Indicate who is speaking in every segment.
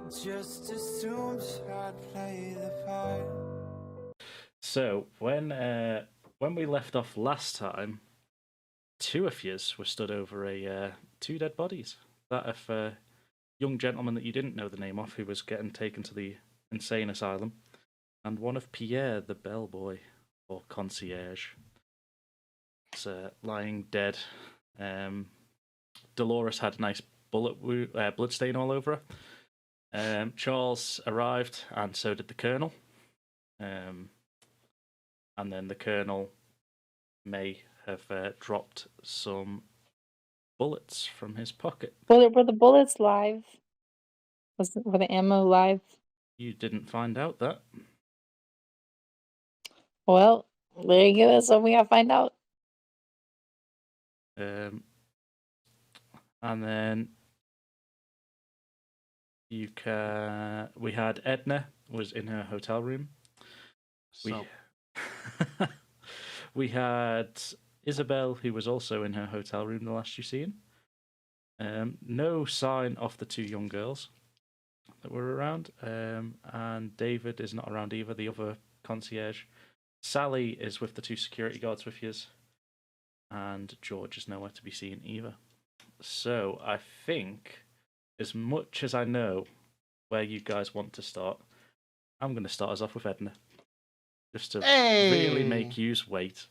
Speaker 1: just assumed I'd play the part.
Speaker 2: So when we left off last time, two of yous were stood over two dead bodies. That of a young gentleman that you didn't know the name of, who was getting taken to the insane asylum, and one of Pierre, the bellboy or concierge. It's lying dead. Dolores had a nice blood stain all over her. Charles arrived, and so did the Colonel. And then the Colonel may have dropped some bullets from his pocket.
Speaker 3: Were the bullets live? Were the ammo live?
Speaker 2: You didn't find out that.
Speaker 3: Well, there you go. That's what we gotta find out.
Speaker 2: And then we had Edna was in her hotel room. We had Isabel, who was also in her hotel room the last you seen. No sign of the two young girls that were around. And David is not around either, the other concierge. Sally is with the two security guards with you. And George is nowhere to be seen either. So I think, as much as I know where you guys want to start, I'm going to start us off with Edna. Just to really make yous wait.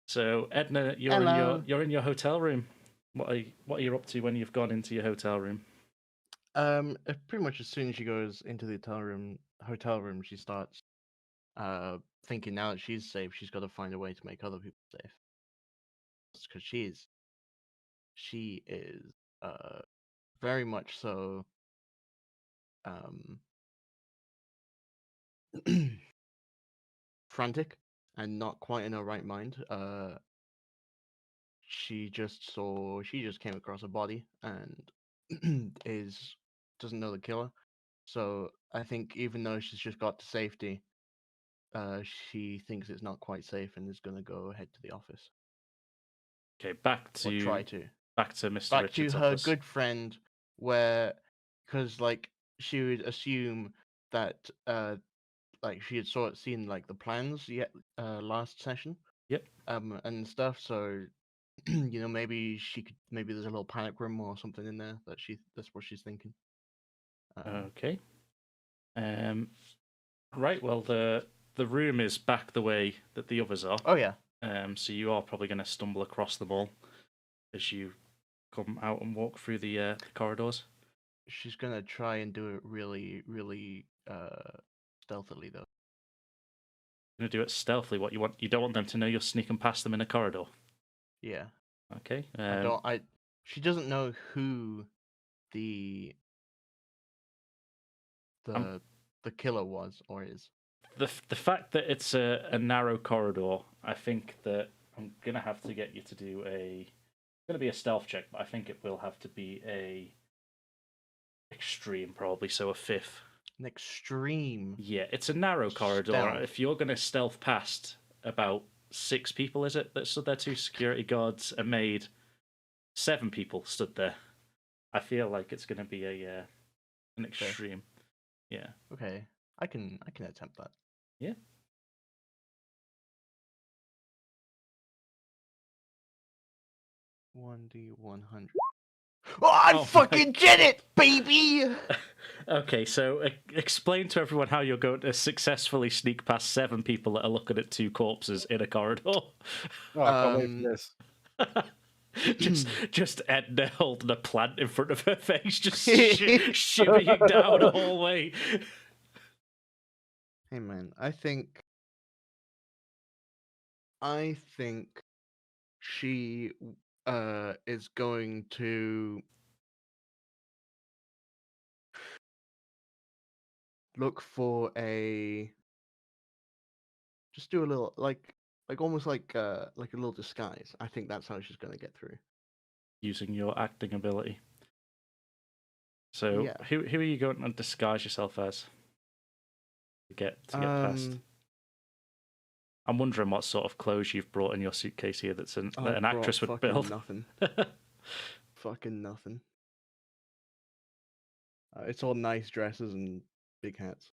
Speaker 2: So Edna, you're in your hotel room. What are you up to when you've gone into your hotel room?
Speaker 4: Pretty much as soon as she goes into the hotel room, she starts thinking now that she's safe, she's got to find a way to make other people safe. Because she is very much so frantic and not quite in her right mind. She just came across a body and doesn't know the killer. So I think even though she's just got to safety, she thinks it's not quite safe and is going to go ahead to the office.
Speaker 2: Okay, back to Mr.
Speaker 4: Back
Speaker 2: Richards'
Speaker 4: to her
Speaker 2: office.
Speaker 4: good friend, because she would assume that she had seen the plans last session.
Speaker 2: Yep.
Speaker 4: And stuff. So maybe there's a little panic room or something in there that's what she's thinking.
Speaker 2: Okay. Right. Well, the room is back the way that the others are.
Speaker 4: Oh yeah.
Speaker 2: So you are probably going to stumble across them all as you come out and walk through the corridors.
Speaker 4: She's gonna try and do it really, really stealthily though.
Speaker 2: You're going to do it stealthily. What you want? You don't want them to know you're sneaking past them in a corridor.
Speaker 4: Yeah.
Speaker 2: Okay.
Speaker 4: She doesn't know who the killer was or is.
Speaker 2: The fact that it's a narrow corridor, I think that I'm going to have to get you to do it's going to be a stealth check, but I think it will have to be a extreme, probably, so a 5th.
Speaker 4: An extreme?
Speaker 2: Yeah, it's a narrow corridor.
Speaker 4: Stealth.
Speaker 2: If you're going to stealth past about 6 people, is it, that stood there, 2 security guards, a maid, 7 people stood there. I feel like it's going to be an extreme. Okay. Yeah.
Speaker 4: Okay, I can attempt that.
Speaker 2: Yeah.
Speaker 4: $1d100. Oh, I fucking did it, baby!
Speaker 2: Okay, so explain to everyone how you're going to successfully sneak past 7 people that are looking at 2 corpses in a corridor.
Speaker 5: Oh, I can't wait for this.
Speaker 2: just Edna holding a plant in front of her face, just shimmying down a hallway.
Speaker 4: Hey man, I think she is going to look for just do a little almost like a little disguise. I think that's how she's going to get through.
Speaker 2: Using your acting ability. So
Speaker 4: yeah.
Speaker 2: who are you going to disguise yourself as? To get past. I'm wondering what sort of clothes you've brought in your suitcase here that an actress would build.
Speaker 4: Nothing. Fucking nothing. It's all nice dresses and big hats.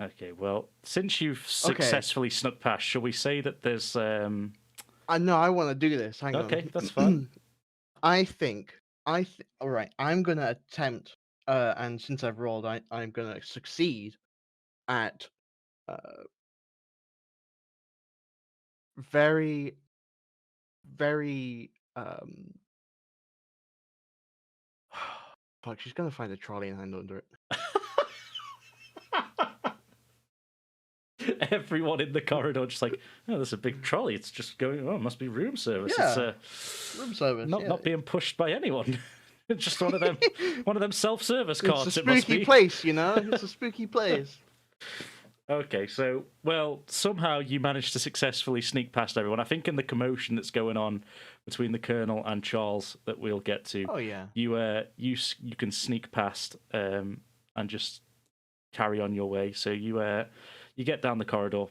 Speaker 2: Okay, well, since you've successfully snuck past, shall we say that there's
Speaker 4: I know I want to do this. Hang on.
Speaker 2: Okay, that's fine.
Speaker 4: I think all right. I'm gonna attempt, and since I've rolled, I'm gonna succeed at very, very Fuck, she's gonna find a trolley and hand under it.
Speaker 2: Everyone in the corridor just like, oh, there's a big trolley. It's just going. Oh, it must be room service.
Speaker 4: Yeah,
Speaker 2: It's
Speaker 4: room service.
Speaker 2: not being pushed by anyone. It's just one of them self-service carts.
Speaker 4: It's a
Speaker 2: it must
Speaker 4: spooky
Speaker 2: be.
Speaker 4: place, you know. It's a spooky place.
Speaker 2: Okay, so somehow you managed to successfully sneak past everyone. I think in the commotion that's going on between the Colonel and Charles that we'll get to.
Speaker 4: Oh yeah.
Speaker 2: You can sneak past and just carry on your way. So you get down the corridor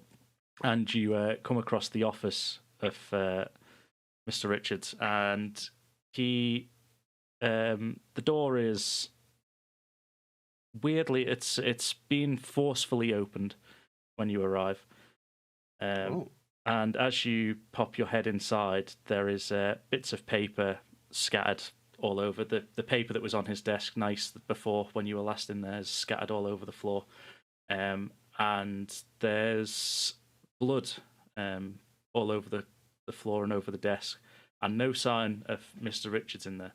Speaker 2: and you come across the office of Mr. Richards, and the door is weirdly it's been forcefully opened when you arrive. And as you pop your head inside, there is bits of paper scattered all over. The paper that was on his desk before when you were last in there is scattered all over the floor. And there's blood all over the floor and over the desk, and no sign of Mr. Richards in there.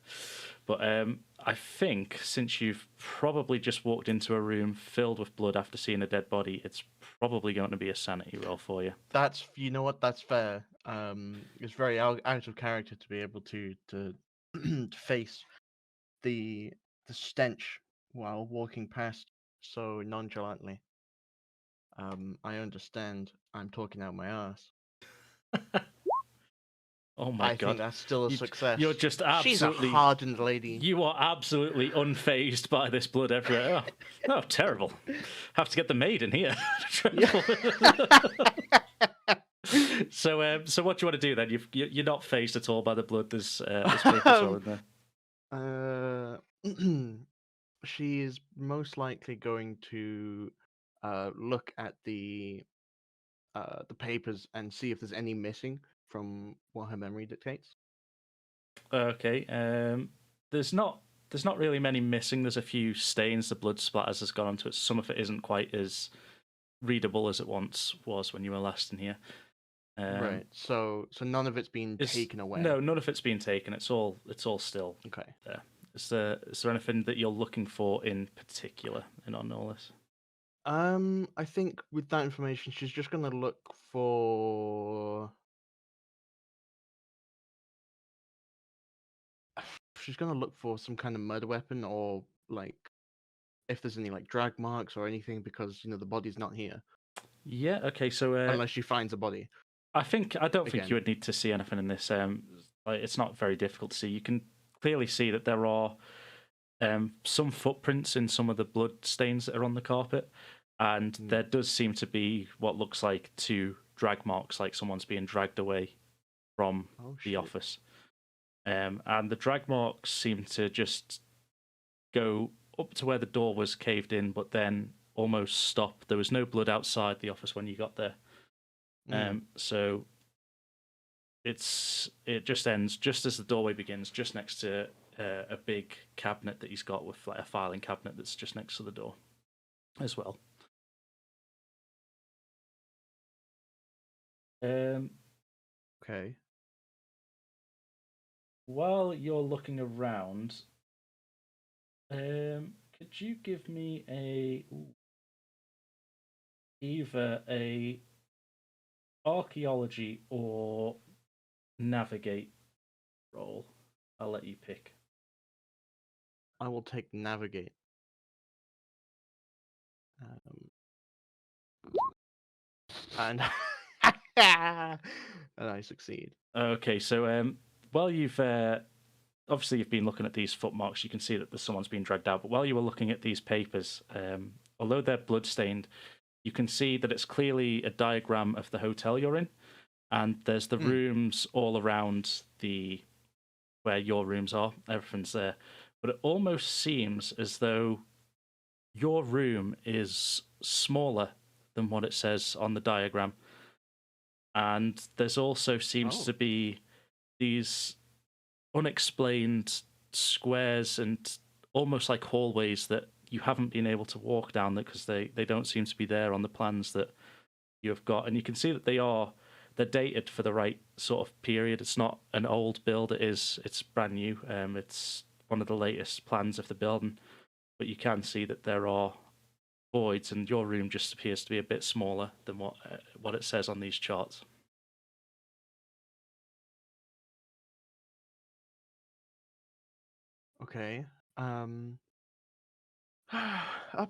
Speaker 2: But I think since you've probably just walked into a room filled with blood after seeing a dead body, it's probably going to be a sanity roll for you.
Speaker 4: You know what? That's fair. It's very out of character to be able to face the stench while walking past so nonchalantly. I understand. I'm talking out my ass.
Speaker 2: Oh my God!
Speaker 4: I think that's still a success.
Speaker 2: You're just absolutely.
Speaker 4: She's a hardened lady.
Speaker 2: You are absolutely unfazed by this blood everywhere. Oh, terrible! Have to get the maid in here. So what do you want to do then? You're not fazed at all by the blood. There's papers all in
Speaker 4: there. She is most likely going to look at the papers and see if there's any missing from what her memory dictates.
Speaker 2: Okay. There's not really many missing. There's a few stains. The blood splatters has gone onto it. Some of it isn't quite as readable as it once was when you were last in here.
Speaker 4: Right. So none of it's been taken away.
Speaker 2: No, none of it's been taken. It's all still
Speaker 4: okay
Speaker 2: there. Is there anything that you're looking for in particular on all this?
Speaker 4: I think with that information, she's just gonna look for. She's gonna look for some kind of murder weapon, or like if there's any like drag marks or anything, because the body's not here.
Speaker 2: Yeah. Okay. So
Speaker 4: unless she finds a body,
Speaker 2: I don't think you would need to see anything in this. It's not very difficult to see. You can clearly see that there are some footprints in some of the blood stains that are on the carpet, and there does seem to be what looks like 2 drag marks, like someone's being dragged away from the office. And the drag marks seem to just go up to where the door was caved in, but then almost stop. There was no blood outside the office when you got there. So it just ends just as the doorway begins, just next to a big cabinet that he's got with like a filing cabinet that's just next to the door as well.
Speaker 4: Okay.
Speaker 2: While you're looking around, could you give me either a archaeology or navigate roll? I'll let you pick.
Speaker 4: I will take navigate. And I succeed.
Speaker 2: Okay, so while you've obviously you've been looking at these footmarks, you can see that someone's been dragged out. But while you were looking at these papers, although they're bloodstained, you can see that it's clearly a diagram of the hotel you're in, and there's the rooms all around the where your rooms are. Everything's there, but it almost seems as though your room is smaller than what it says on the diagram, and there's also seems to be these unexplained squares and almost like hallways that you haven't been able to walk down because they don't seem to be there on the plans that you have got. And you can see that they're dated for the right sort of period. It's not an old build, it's brand new. It's one of the latest plans of the building, but you can see that there are voids, and your room just appears to be a bit smaller than what it says on these charts.
Speaker 4: Okay. Up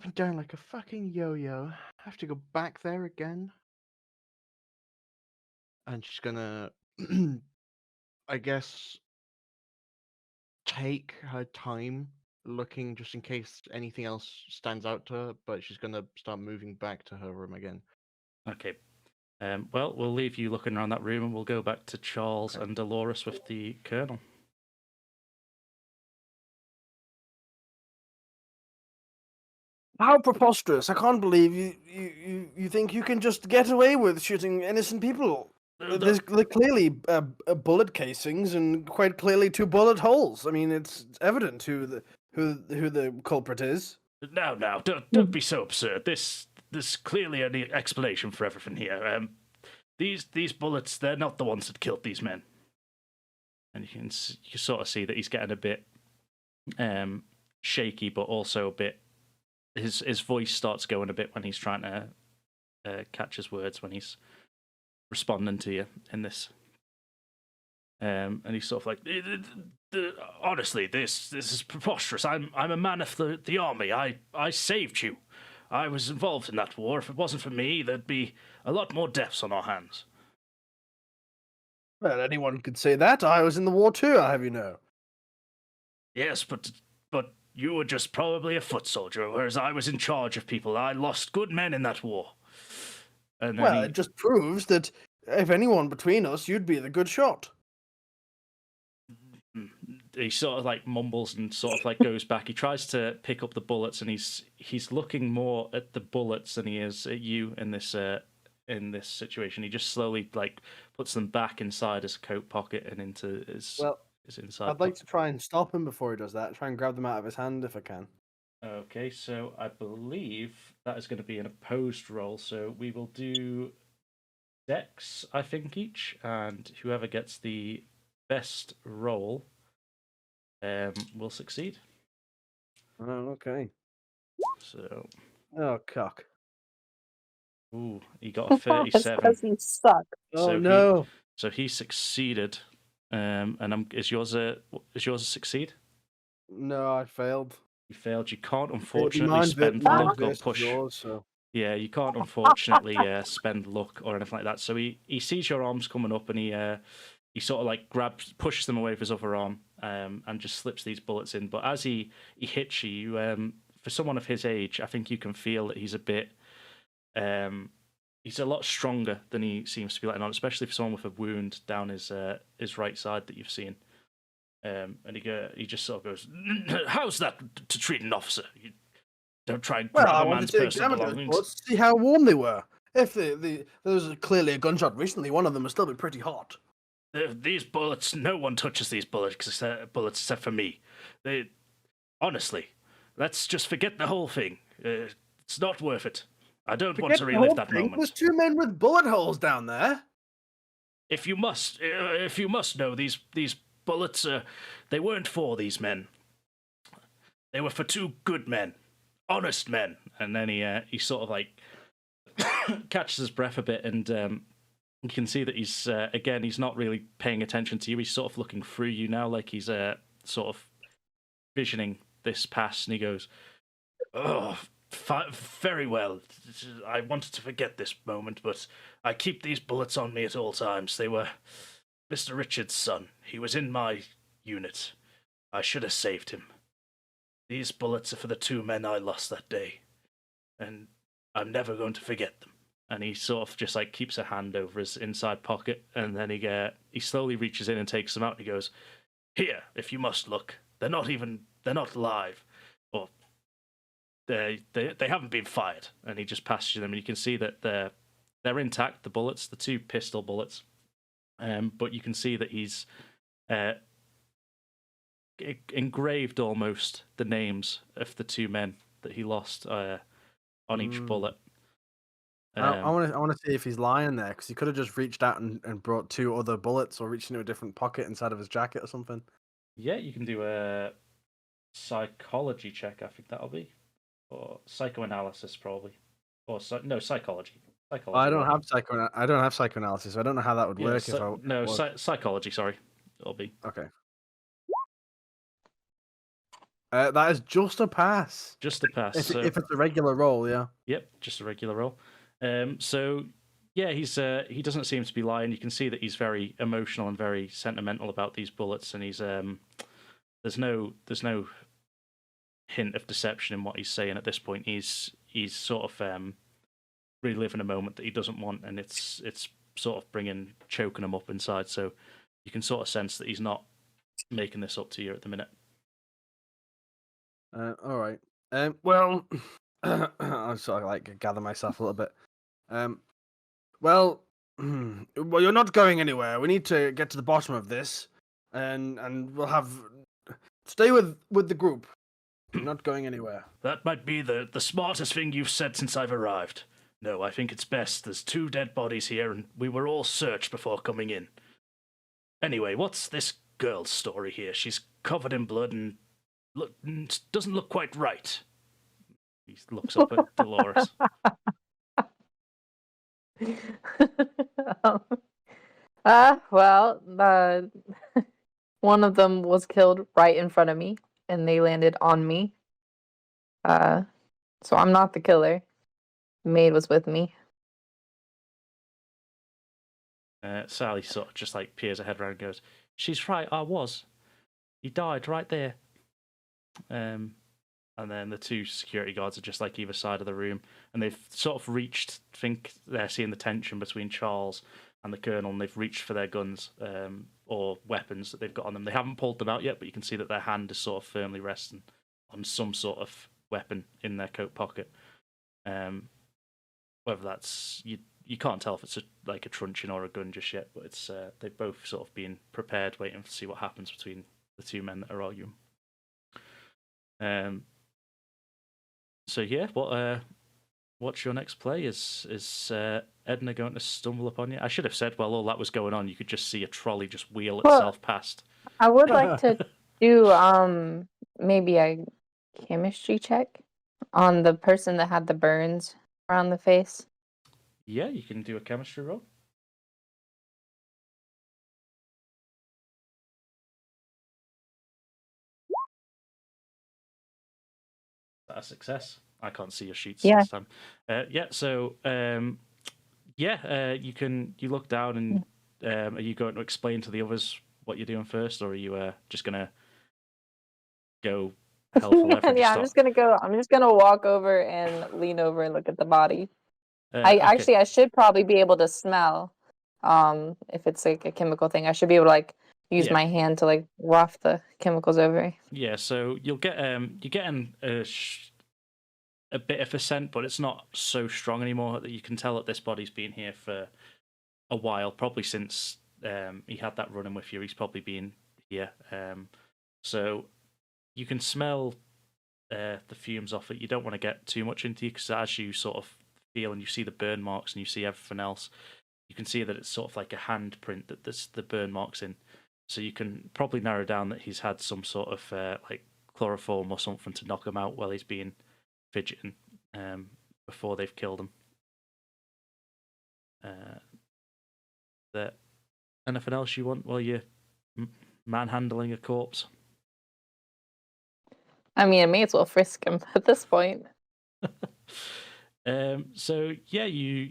Speaker 4: and down like a fucking yo-yo. Have to go back there again. And she's gonna, I guess, take her time looking just in case anything else stands out to her, but she's gonna start moving back to her room again.
Speaker 2: Okay. Well, we'll leave you looking around that room, and we'll go back to Charles
Speaker 4: Okay.
Speaker 2: and Dolores with the Colonel.
Speaker 5: How preposterous! I can't believe you think you can just get away with shooting innocent people. There's clearly bullet casings and quite clearly 2 bullet holes. I mean, it's evident who the culprit is.
Speaker 2: No, don't be so absurd. There's clearly an explanation for everything here. These bullets, they're not the ones that killed these men. And you can sort of see that he's getting a bit shaky, but also a bit. His voice starts going a bit when he's trying to catch his words when he's responding to you in this. And he's sort of like, honestly, this is preposterous. I'm a man of the army. I saved you. I was involved in that war. If it wasn't for me, there'd be a lot more deaths on our hands.
Speaker 5: Well, anyone could say that. I was in the war too, I'll have you know.
Speaker 2: Yes, but you were just probably a foot soldier, whereas I was in charge of people. I lost good men in that war. And
Speaker 5: well, it just proves that if anyone between us, you'd be the good shot.
Speaker 2: He sort of like mumbles and sort of like goes back. He tries to pick up the bullets, and he's looking more at the bullets than he is at you in this situation. He just slowly like puts them back inside his coat pocket and into his inside.
Speaker 5: I'd like to try and stop him before he does that. Try and grab them out of his hand if I can.
Speaker 2: Okay, so I believe that is going to be an opposed roll. So we will do Dex, I think, each, and whoever gets the best roll will succeed.
Speaker 5: Oh, okay.
Speaker 2: So,
Speaker 5: Oh, cock.
Speaker 2: ooh, he got a 37.
Speaker 3: Doesn't suck.
Speaker 5: Oh, no.
Speaker 2: So he succeeded. And is yours a succeed?
Speaker 5: No, I failed.
Speaker 2: You failed. You can't unfortunately spend
Speaker 5: mine
Speaker 2: luck or
Speaker 5: versus
Speaker 2: push.
Speaker 5: yours, so.
Speaker 2: Yeah, you can't unfortunately spend luck or anything like that. So he sees your arms coming up, and he sort of like pushes them away with his other arm, and just slips these bullets in. But as he hits you, for someone of his age, I think you can feel that he's a bit. He's a lot stronger than he seems to be letting on, especially for someone with a wound down his right side that you've seen. And he just sort of goes, "How's that to treat an officer? You don't try and grab a man's personal belongings."
Speaker 5: Let's see how warm they were. If there was clearly a gunshot recently, one of them must still be pretty hot.
Speaker 2: These bullets, no one touches these bullets except for me. Honestly, let's just forget the whole thing. It's not worth it. I don't want to relive that moment.
Speaker 5: There's 2 men with bullet holes down there.
Speaker 2: If you must know, these bullets, they weren't for these men. They were for 2 good men, honest men. And then he sort of like catches his breath a bit, and you can see that he's not really paying attention to you. He's sort of looking through you now, like he's sort of visioning this past, and he goes, "Oh, very well. I wanted to forget this moment, but I keep these bullets on me at all times. They were Mr. Richard's son. He was in my unit. I should have saved him. These bullets are for the 2 men I lost that day, and I'm never going to forget them." And he sort of just like keeps a hand over his inside pocket, and then he slowly reaches in and takes them out, and he goes, Here, if you must look. They're not alive. Or they haven't been fired. And he just passes you them, and you can see that they're intact, the bullets, the 2 pistol bullets. But you can see that he's engraved almost the names of the 2 men that he lost on each bullet.
Speaker 5: I want to see if he's lying there, because he could have just reached out and brought 2 other bullets, or reached into a different pocket inside of his jacket or something.
Speaker 2: Yeah, you can do a psychology check. I think that'll be, or psychoanalysis probably, or no psychology. Psychology.
Speaker 5: I don't have psychoanalysis. I don't know how that would work.
Speaker 2: Psychology. Sorry, it'll be
Speaker 5: okay. That is just a pass.
Speaker 2: Just a pass.
Speaker 5: If it's a regular roll, yeah.
Speaker 2: Yep, just a regular roll. So yeah, he doesn't seem to be lying. You can see that he's very emotional and very sentimental about these bullets, and he's there's no hint of deception in what he's saying at this point. He's sort of reliving a moment that he doesn't want, and it's sort of choking him up inside. So you can sort of sense that he's not making this up to you at the minute.
Speaker 5: All right. Well, I'm sort of like gather myself a little bit. Well, you're not going anywhere. We need to get to the bottom of this, and we'll stay with the group. You're not going anywhere.
Speaker 2: That might be the smartest thing you've said since I've arrived. No, I think it's best. There's 2 dead bodies here, and we were all searched before coming in. Anyway, what's this girl's story here? She's covered in blood and doesn't look quite right. He looks up at Dolores.
Speaker 3: Well, one of them was killed right in front of me, and they landed on me. So I'm not the killer. The maid was with me.
Speaker 2: Sally sort of just like peers her head around and goes, "She's right, I was. He died right there." And then the 2 security guards are just like either side of the room, and they've sort of reached. Think they're seeing the tension between Charles and the Colonel, and they've reached for their guns or weapons that they've got on them. They haven't pulled them out yet, but you can see that their hand is sort of firmly resting on some sort of weapon in their coat pocket. Whether that's you can't tell if it's like a truncheon or a gun just yet, but it's they've both sort of been prepared, waiting to see what happens between the 2 men that are arguing. So yeah, what's your next play? Is Edna going to stumble upon you? I should have said while all that was going on, you could just see a trolley just wheel itself past.
Speaker 3: I would like to do maybe a chemistry check on the person that had the burns around the face.
Speaker 2: Yeah, you can do a chemistry roll. A success. I can't see your sheets this time. So you look down and are you going to explain to the others what you're doing first, or are you just gonna go hell for leather?
Speaker 3: I'm just gonna walk over and lean over and look at the body. I should probably be able to smell if it's like a chemical thing. I should be able to like use my hand to like waft the chemicals over.
Speaker 2: Yeah, so you're getting a bit of a scent, but it's not so strong anymore that you can tell that this body's been here for a while, probably since he had that run-in with you. He's probably been here. So you can smell the fumes off it. You don't want to get too much into it, because as you sort of feel and you see the burn marks and you see everything else, you can see that it's sort of like a handprint that the burn marks in. So you can probably narrow down that he's had some sort of like chloroform or something to knock him out while he's been fidgeting before they've killed him. That anything else you want while you're manhandling a corpse?
Speaker 3: I mean, I may as well frisk him at this point.
Speaker 2: So yeah, you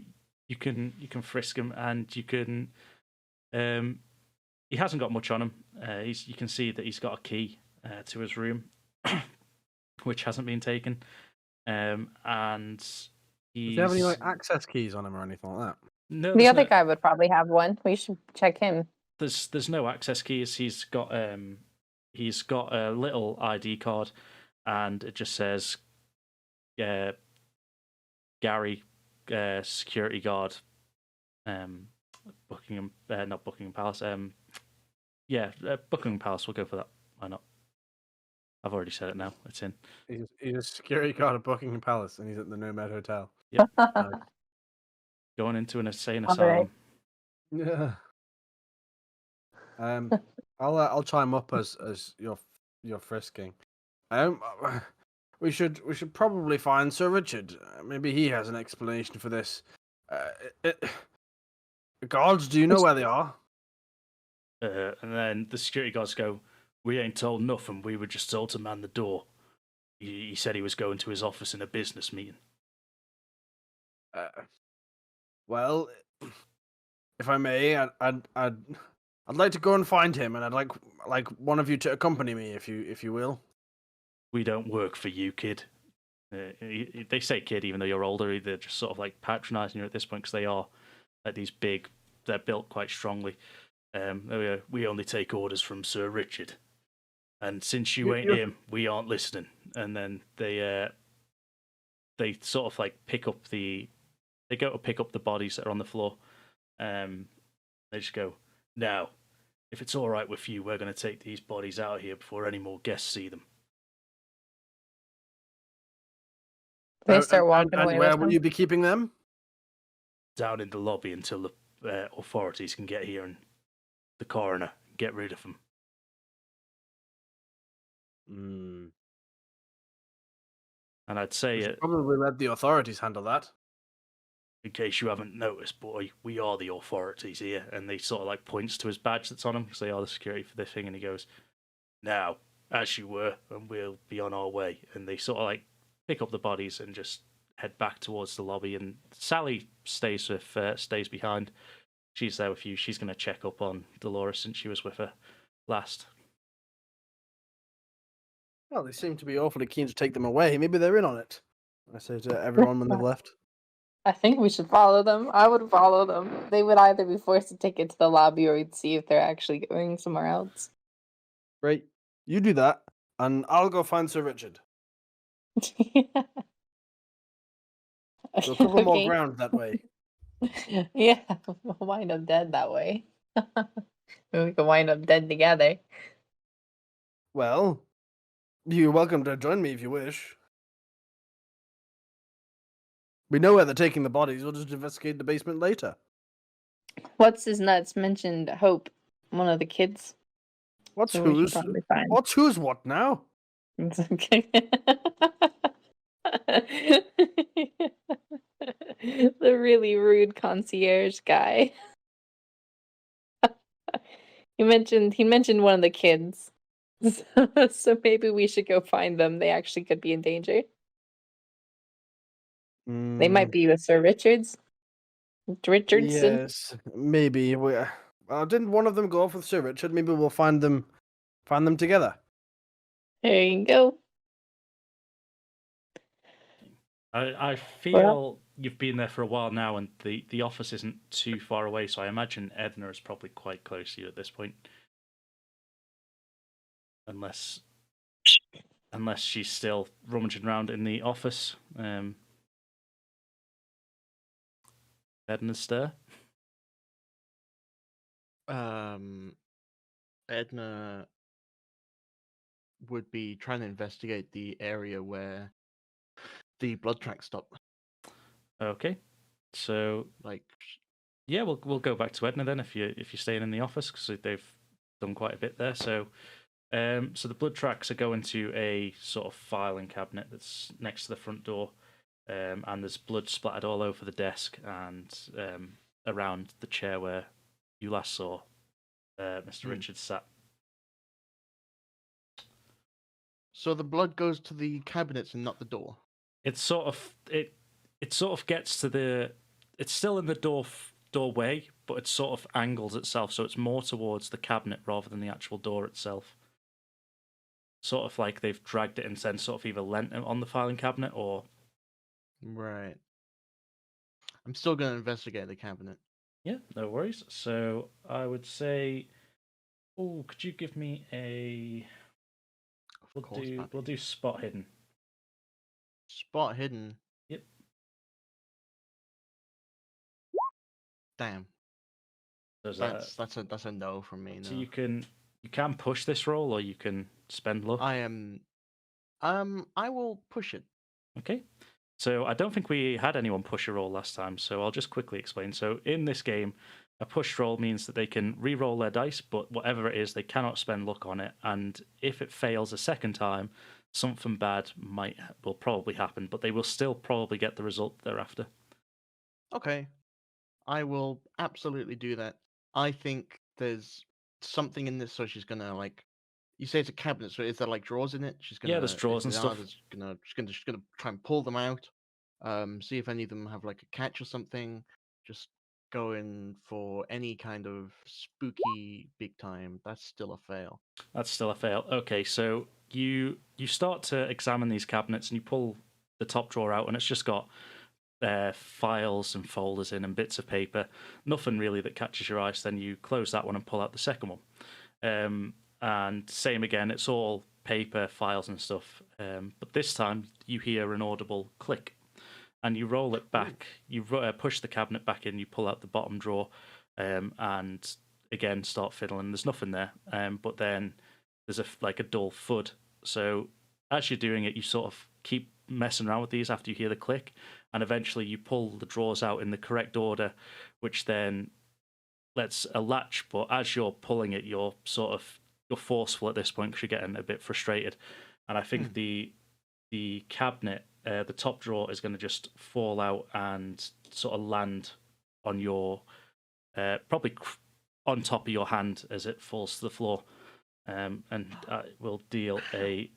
Speaker 2: can frisk him, and you can. He hasn't got much on him. You can see that he's got a key to his room, which hasn't been taken. And
Speaker 5: do you have any like access keys on him or anything like that?
Speaker 2: No,
Speaker 3: the other guy would probably have one. We should check him.
Speaker 2: There's no access keys. He's got he's got a little ID card, and it just says, Gary, security guard, Buckingham, not Buckingham Palace. Buckingham Palace. We'll go for that. Why not? I've already said it now. It's in.
Speaker 5: He's a security guard at Buckingham Palace, and he's at the Nomad Hotel.
Speaker 2: Yep.
Speaker 5: Nice.
Speaker 2: Going into an insane
Speaker 3: All
Speaker 2: asylum.
Speaker 5: Yeah. I'll chime up as your frisking. We should probably find Sir Richard. Maybe he has an explanation for this. Guards, do you know where they are?
Speaker 2: And then the security guards go, "We ain't told nothing. We were just told to man the door. He said he was going to his office in a business meeting."
Speaker 5: Well, if I may, I'd like to go and find him, and I'd like one of you to accompany me, if you will.
Speaker 2: "We don't work for you, kid." They say kid, even though you're older. They're just sort of like patronizing you at this point because they are like these big. They're built quite strongly. We only take orders from Sir Richard, and since you ain't him, we aren't listening. And then they sort of like they go to pick up the bodies that are on the floor. They just go, "Now, if it's all right with you, we're going to take these bodies out of here before any more guests see them."
Speaker 3: They start walking away.
Speaker 5: And where will you be keeping them?
Speaker 2: Down in the lobby until the authorities can get here and the coroner get rid of them. And I'd say
Speaker 5: probably let the authorities handle that.
Speaker 2: In case you haven't noticed, boy, we are the authorities here. And they sort of like points to his badge that's on him because they are the security for this thing. And he goes, "Now, as you were, and we'll be on our way." And they sort of like pick up the bodies and just head back towards the lobby. And Sally stays behind. She's there with you. She's going to check up on Dolores since she was with her last.
Speaker 5: Well, they seem to be awfully keen to take them away. Maybe they're in on it. I say to everyone when they've left.
Speaker 3: I think we should follow them. I would follow them. They would either be forced to take it to the lobby or we'd see if they're actually going somewhere else.
Speaker 5: Great. You do that, and I'll go find Sir Richard. We'll cover more ground that way.
Speaker 3: Yeah, we'll wind up dead that way. We can wind up dead together.
Speaker 5: Well, you're welcome to join me if you wish. We know where they're taking the bodies. We'll just investigate the basement later.
Speaker 3: What's his nuts mentioned Hope, one of the kids.
Speaker 5: What's
Speaker 3: So
Speaker 5: who's what now?
Speaker 3: It's okay. The really rude concierge guy. He mentioned one of the kids. So maybe we should go find them. They actually could be in danger. They might be with Sir Richardson.
Speaker 5: Yes, maybe. Didn't one of them go off with Sir Richard? Maybe we'll find them together.
Speaker 3: There you go.
Speaker 2: I feel you've been there for a while now, and the office isn't too far away, so I imagine Edna is probably quite close to you at this point. Unless she's still rummaging around in the office. Edna's there.
Speaker 4: Edna would be trying to investigate the area where the blood track stopped.
Speaker 2: Okay, so yeah, we'll go back to Edna then if you're staying in the office because they've done quite a bit there. So the blood tracks are going to a sort of filing cabinet that's next to the front door, and there's blood splattered all over the desk and around the chair where you last saw Mr. Richards sat.
Speaker 4: So the blood goes to the cabinets and not the door.
Speaker 2: It sort of gets to the. It's still in the doorway, but it sort of angles itself, so it's more towards the cabinet rather than the actual door itself. Sort of like they've dragged it and then sort of either lent it on the filing cabinet or.
Speaker 4: Right. I'm still going to investigate the cabinet.
Speaker 2: Yeah, no worries. So I would say, could you give me a We'll do spot hidden.
Speaker 4: Spot hidden.
Speaker 2: Yep.
Speaker 4: Damn. That's a no from me.
Speaker 2: So
Speaker 4: No.
Speaker 2: you can push this roll, or you can spend luck.
Speaker 4: I will push it.
Speaker 2: Okay. So I don't think we had anyone push a roll last time, so I'll just quickly explain. So in this game, a push roll means that they can re-roll their dice, but whatever it is, they cannot spend luck on it. And if it fails a second time, something bad will probably happen, but they will still probably get the result they're after.
Speaker 4: Okay. I will absolutely do that. I think there's something in this, so she's gonna like. You say it's a cabinet, so is there like drawers in it? She's gonna.
Speaker 2: Yeah, there's drawers and stuff.
Speaker 4: She's gonna try and pull them out. See if any of them have like a catch or something. Just going for any kind of spooky big time. That's still a fail.
Speaker 2: That's still a fail. Okay, so you start to examine these cabinets and you pull the top drawer out, and it's just got files and folders in and bits of paper. Nothing really that catches your eye. So then you close that one and pull out the second one. And same again, it's all paper, files and stuff. But this time you hear an audible click, and you roll it back. You push the cabinet back in. You pull out the bottom drawer, and again start fiddling. There's nothing there. But then there's a dull thud. So as you're doing it, you sort of keep messing around with these after you hear the click, and eventually you pull the drawers out in the correct order, which then lets a latch. But as you're pulling it, you're forceful at this point because you're getting a bit frustrated. And I think the cabinet, the top drawer, is going to just fall out and sort of land on your probably on top of your hand as it falls to the floor, and will deal a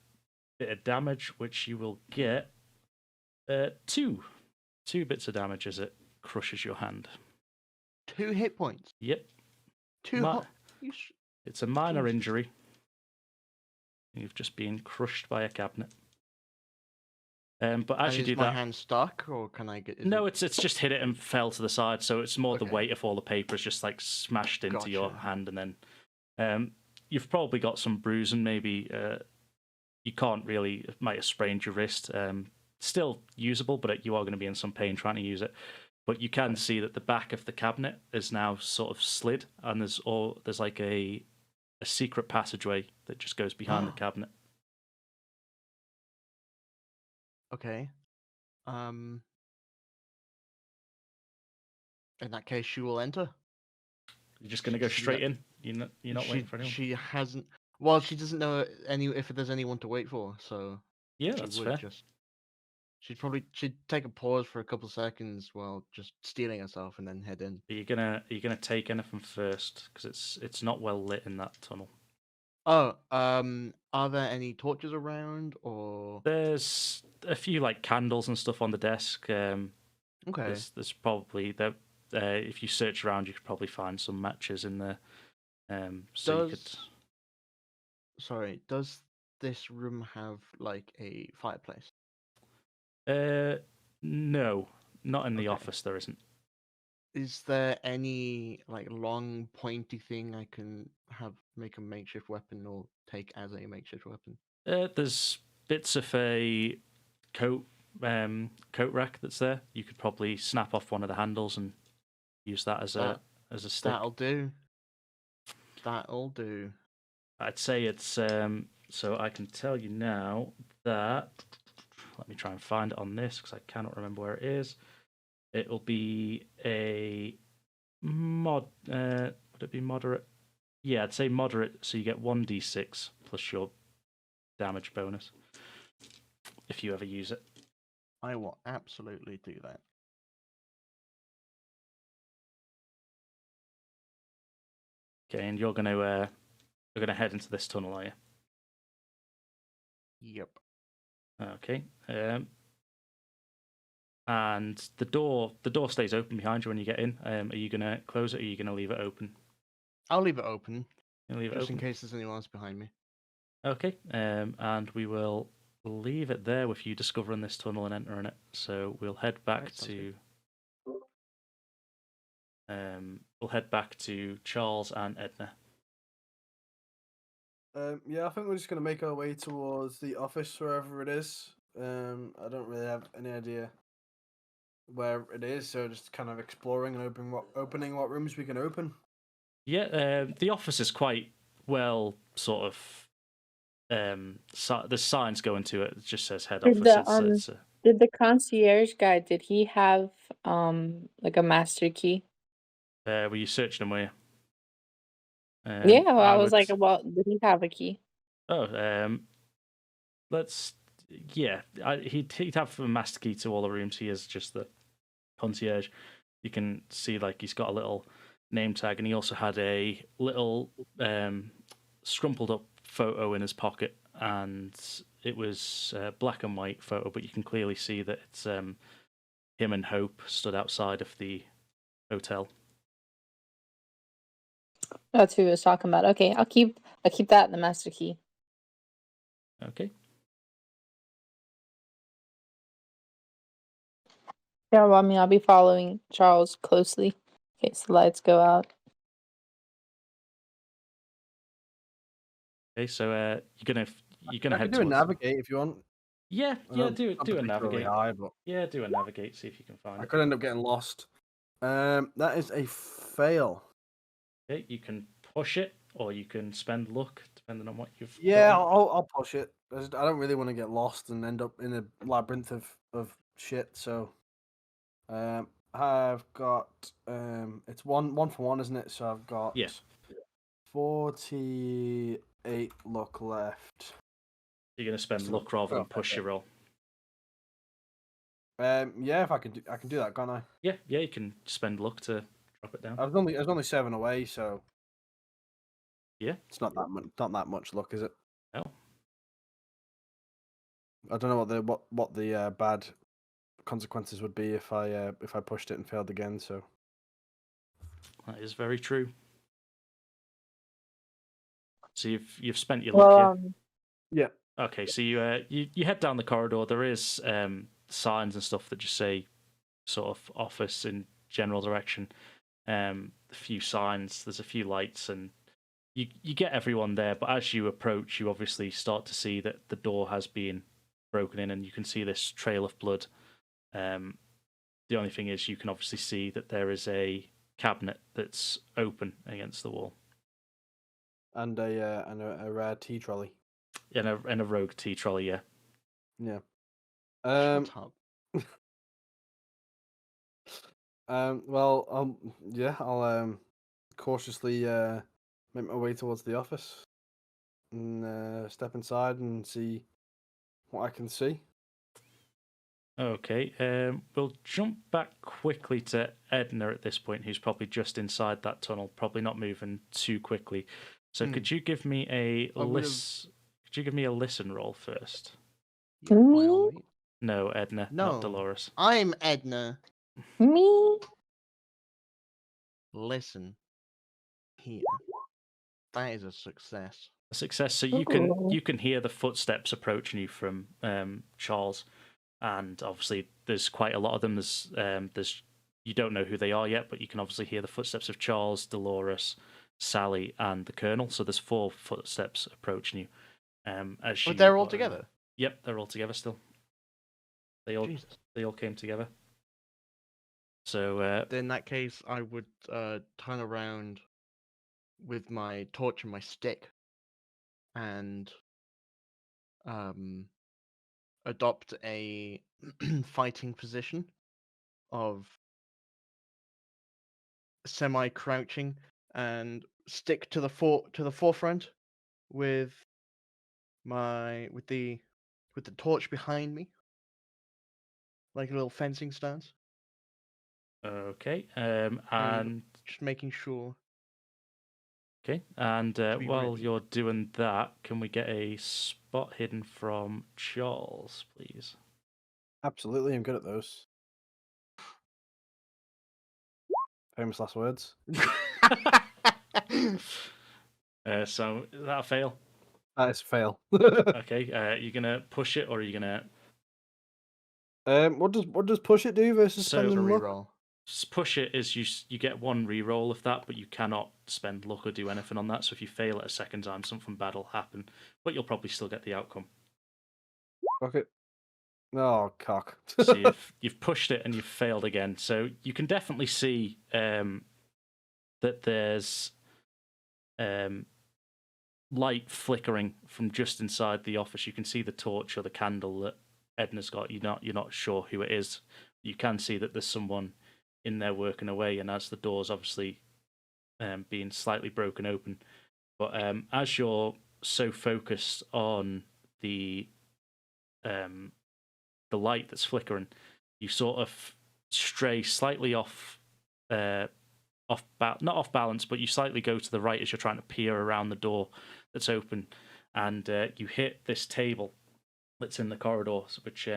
Speaker 2: bit of damage, which you will get two bits of damage as it crushes your hand.
Speaker 4: 2 hit points.
Speaker 2: Yep.
Speaker 4: Two.
Speaker 2: It's a minor injury. You've just been crushed by a cabinet. But as you do
Speaker 4: my
Speaker 2: that,
Speaker 4: hand stuck, or can I get?
Speaker 2: No, it's just hit it and fell to the side. So it's more the weight of all the paper is just like smashed into your hand, and then you've probably got some bruising. Maybe you can't really, might have sprained your wrist. Still usable, but you are going to be in some pain trying to use it. But you can see that the back of the cabinet is now sort of slid, and there's like a secret passageway that just goes behind the cabinet.
Speaker 4: Okay. In that case, she will enter.
Speaker 2: You're just going to go straight in. You're not waiting for anyone.
Speaker 4: She hasn't. Well, she doesn't know if there's anyone to wait for. So
Speaker 2: yeah, that's fair.
Speaker 4: She'd take a pause for a couple of seconds while just steeling herself and then head in.
Speaker 2: Are you gonna take anything first? Because it's not well lit in that tunnel.
Speaker 4: Oh, are there any torches around, or
Speaker 2: there's a few like candles and stuff on the desk.
Speaker 4: Okay.
Speaker 2: There's probably there. If you search around, you could probably find some matches in there.
Speaker 4: Sorry, does this room have like a fireplace?
Speaker 2: No, not in the office. There isn't.
Speaker 4: Is there any like long pointy thing I can make a makeshift weapon or take as a makeshift weapon?
Speaker 2: There's bits of a coat rack that's there. You could probably snap off one of the handles and use that as a stick.
Speaker 4: That'll do.
Speaker 2: I'd say it's so I can tell you now that, let me try and find it on this because I cannot remember where it is. It will be a would it be moderate? Yeah, I'd say moderate, so you get 1d6 plus your damage bonus if you ever use it.
Speaker 4: I will absolutely do that.
Speaker 2: Okay, and you're gonna head into this tunnel, are you?
Speaker 4: Yep.
Speaker 2: Okay. And the door stays open behind you when you get in. Are you gonna close it, or are you gonna leave it open?
Speaker 4: I'll leave it open.
Speaker 2: Leave it
Speaker 4: just
Speaker 2: open?
Speaker 4: In case there's anyone else behind me.
Speaker 2: Okay. And we will leave it there with you discovering this tunnel and entering it. So we'll head back to Charles and Edna.
Speaker 5: Yeah, I think we're just gonna make our way towards the office, wherever it is. I don't really have any idea where it is, so just kind of exploring and opening what rooms we can open.
Speaker 2: Yeah, the office is quite well sort of. The signs going to it. It just says head
Speaker 3: Did
Speaker 2: office.
Speaker 3: did the concierge guy, did he have like a master key?
Speaker 2: Were you searching them? Were you?
Speaker 3: Yeah, well, I was
Speaker 2: would-
Speaker 3: like, well, did he have a key?
Speaker 2: Oh, let's. Yeah, he'd have a master key to all the rooms. He is just the concierge. You can see like he's got a little name tag, and he also had a little scrumpled up photo in his pocket, and it was a black and white photo, but you can clearly see that it's him and Hope stood outside of the hotel.
Speaker 3: That's who he was talking about. Okay, I'll keep that in the master key.
Speaker 2: Okay.
Speaker 3: Yeah, well, I mean, I'll be following Charles closely in case the lights go out.
Speaker 2: Okay, so you're gonna
Speaker 5: I
Speaker 2: head
Speaker 5: can do a
Speaker 2: towards.
Speaker 5: navigate if you want.
Speaker 2: Yeah,
Speaker 5: I
Speaker 2: yeah,
Speaker 5: don't-
Speaker 2: do
Speaker 5: not
Speaker 2: a
Speaker 5: particularly
Speaker 2: navigate.
Speaker 5: high, but
Speaker 2: Yeah, do a navigate. See if you can find
Speaker 5: I
Speaker 2: it.
Speaker 5: could end up getting lost. That is a fail.
Speaker 2: Okay, you can push it, or you can spend luck, depending on what you've.
Speaker 5: Yeah,
Speaker 2: got.
Speaker 5: I'll push it. I don't really want to get lost and end up in a labyrinth of shit. So, I've got it's one for one, isn't it? So I've got
Speaker 2: Yeah.
Speaker 5: 48 luck left.
Speaker 2: You're gonna spend
Speaker 5: So-
Speaker 2: luck rather than
Speaker 5: oh,
Speaker 2: push
Speaker 5: okay.
Speaker 2: your roll.
Speaker 5: Yeah, if I can do that, can't I?
Speaker 2: Yeah, you can spend luck to drop it down.
Speaker 5: I was only 7 away, so
Speaker 2: Yeah.
Speaker 5: it's not that much luck, is it?
Speaker 2: No.
Speaker 5: I don't know what the bad consequences would be if I pushed it and failed again. So
Speaker 2: That is very true. So you've spent your luck,
Speaker 5: yeah.
Speaker 2: Okay, so you head down the corridor. There is signs and stuff that just say sort of office in general direction. A few signs. There's a few lights, and you get everyone there. But as you approach, you obviously start to see that the door has been broken in, and you can see this trail of blood. The only thing is, you can obviously see that there is a cabinet that's open against the wall,
Speaker 5: And a rare tea trolley.
Speaker 2: and a rogue tea trolley. Yeah.
Speaker 5: Yeah.
Speaker 4: Shut up.
Speaker 5: Well, I'll cautiously make my way towards the office and step inside and see what I can see.
Speaker 2: Okay, we'll jump back quickly to Edna at this point, who's probably just inside that tunnel, probably not moving too quickly. So could you give me a Could you give me a listen roll first?
Speaker 4: Yeah, by all means.
Speaker 2: No, Edna,
Speaker 4: No.
Speaker 2: not Dolores.
Speaker 4: I'm Edna.
Speaker 3: Me?
Speaker 4: Listen. Here. That is a success.
Speaker 2: A success. So
Speaker 3: Ooh.
Speaker 2: you can hear the footsteps approaching you from Charles, and obviously there's quite a lot of them. There's you don't know who they are yet, but you can obviously hear the footsteps of Charles, Dolores, Sally, and the Colonel. So there's 4 footsteps approaching you. As
Speaker 4: But
Speaker 2: you
Speaker 4: they're all
Speaker 2: are-
Speaker 4: together.
Speaker 2: Yep, they're all together still. They all came together. So
Speaker 4: In that case, I would turn around with my torch and my stick and adopt a fighting position of semi-crouching and stick to the forefront with the torch behind me, like a little fencing stance.
Speaker 2: okay, and
Speaker 4: Just making sure.
Speaker 2: okay, and
Speaker 4: be
Speaker 2: while
Speaker 4: ready.
Speaker 2: you're doing that, can we get a spot hidden from Charles, please?
Speaker 5: Absolutely, I'm good at those. Famous last words.
Speaker 2: So is that a fail?
Speaker 5: That is a fail.
Speaker 2: Okay, you gonna push it, or are you gonna?
Speaker 5: What does push it do versus
Speaker 2: So-
Speaker 5: spending
Speaker 4: It's a
Speaker 5: luck?
Speaker 4: reroll.
Speaker 2: push it is you get one reroll of that, but you cannot spend luck or do anything on that. So if you fail it a second time, something bad will happen, but you'll probably still get the outcome.
Speaker 5: Fuck it. Oh, cock.
Speaker 2: So you've pushed it and you've failed again. So you can definitely see that there's light flickering from just inside the office. You can see the torch or the candle that Edna's got. You're not sure who it is. You can see that there's someone in there working away, and as the door's obviously being slightly broken open. But as you're so focused on the light that's flickering, you sort of stray slightly off, not off balance, but you slightly go to the right as you're trying to peer around the door that's open, and you hit this table that's in the corridor, which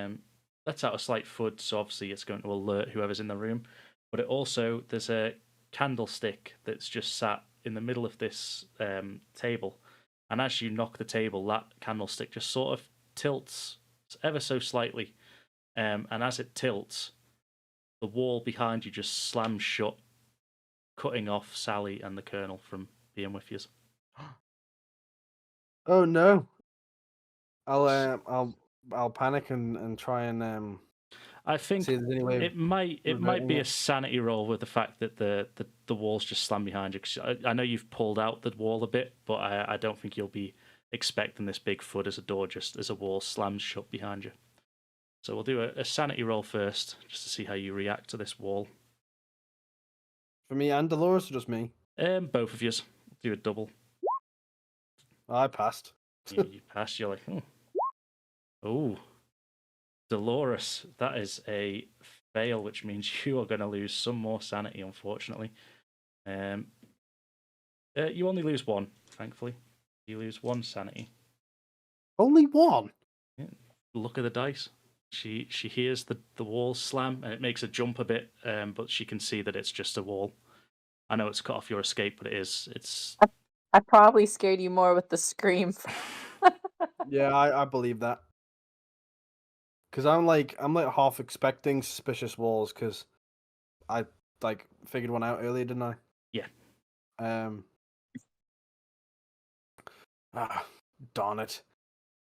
Speaker 2: lets out a slight thud, so obviously it's going to alert whoever's in the room. But it also, there's a candlestick that's just sat in the middle of this table, and as you knock the table, that candlestick just sort of tilts ever so slightly, and as it tilts, the wall behind you just slams shut, cutting off Sally and the Colonel from being with you.
Speaker 5: Oh no! I'll panic and try and
Speaker 2: I think
Speaker 5: see if there's any way.
Speaker 2: it might
Speaker 5: reverting
Speaker 2: be a
Speaker 5: it.
Speaker 2: sanity roll with the fact that the walls just slam behind you. 'Cause I know you've pulled out the wall a bit, but I don't think you'll be expecting this big thud as a door just as a wall slams shut behind you. So we'll do a sanity roll first, just to see how you react to this wall.
Speaker 5: For me and Dolores, or just me?
Speaker 2: Both of you. Do a double.
Speaker 5: I passed.
Speaker 2: You pass. You're like, oh, Dolores, that is a fail, which means you are going to lose some more sanity, unfortunately. You only lose one, thankfully. You lose one sanity.
Speaker 5: Only one.
Speaker 2: Yeah. Look at the dice. She hears the wall slam, and it makes her jump a bit, but she can see that it's just a wall. I know it's cut off your escape, but it's.
Speaker 3: I probably scared you more with the scream.
Speaker 5: Yeah, I believe that. Because I'm like half expecting suspicious walls because I like figured one out earlier, didn't I?
Speaker 2: Yeah.
Speaker 5: Darn it!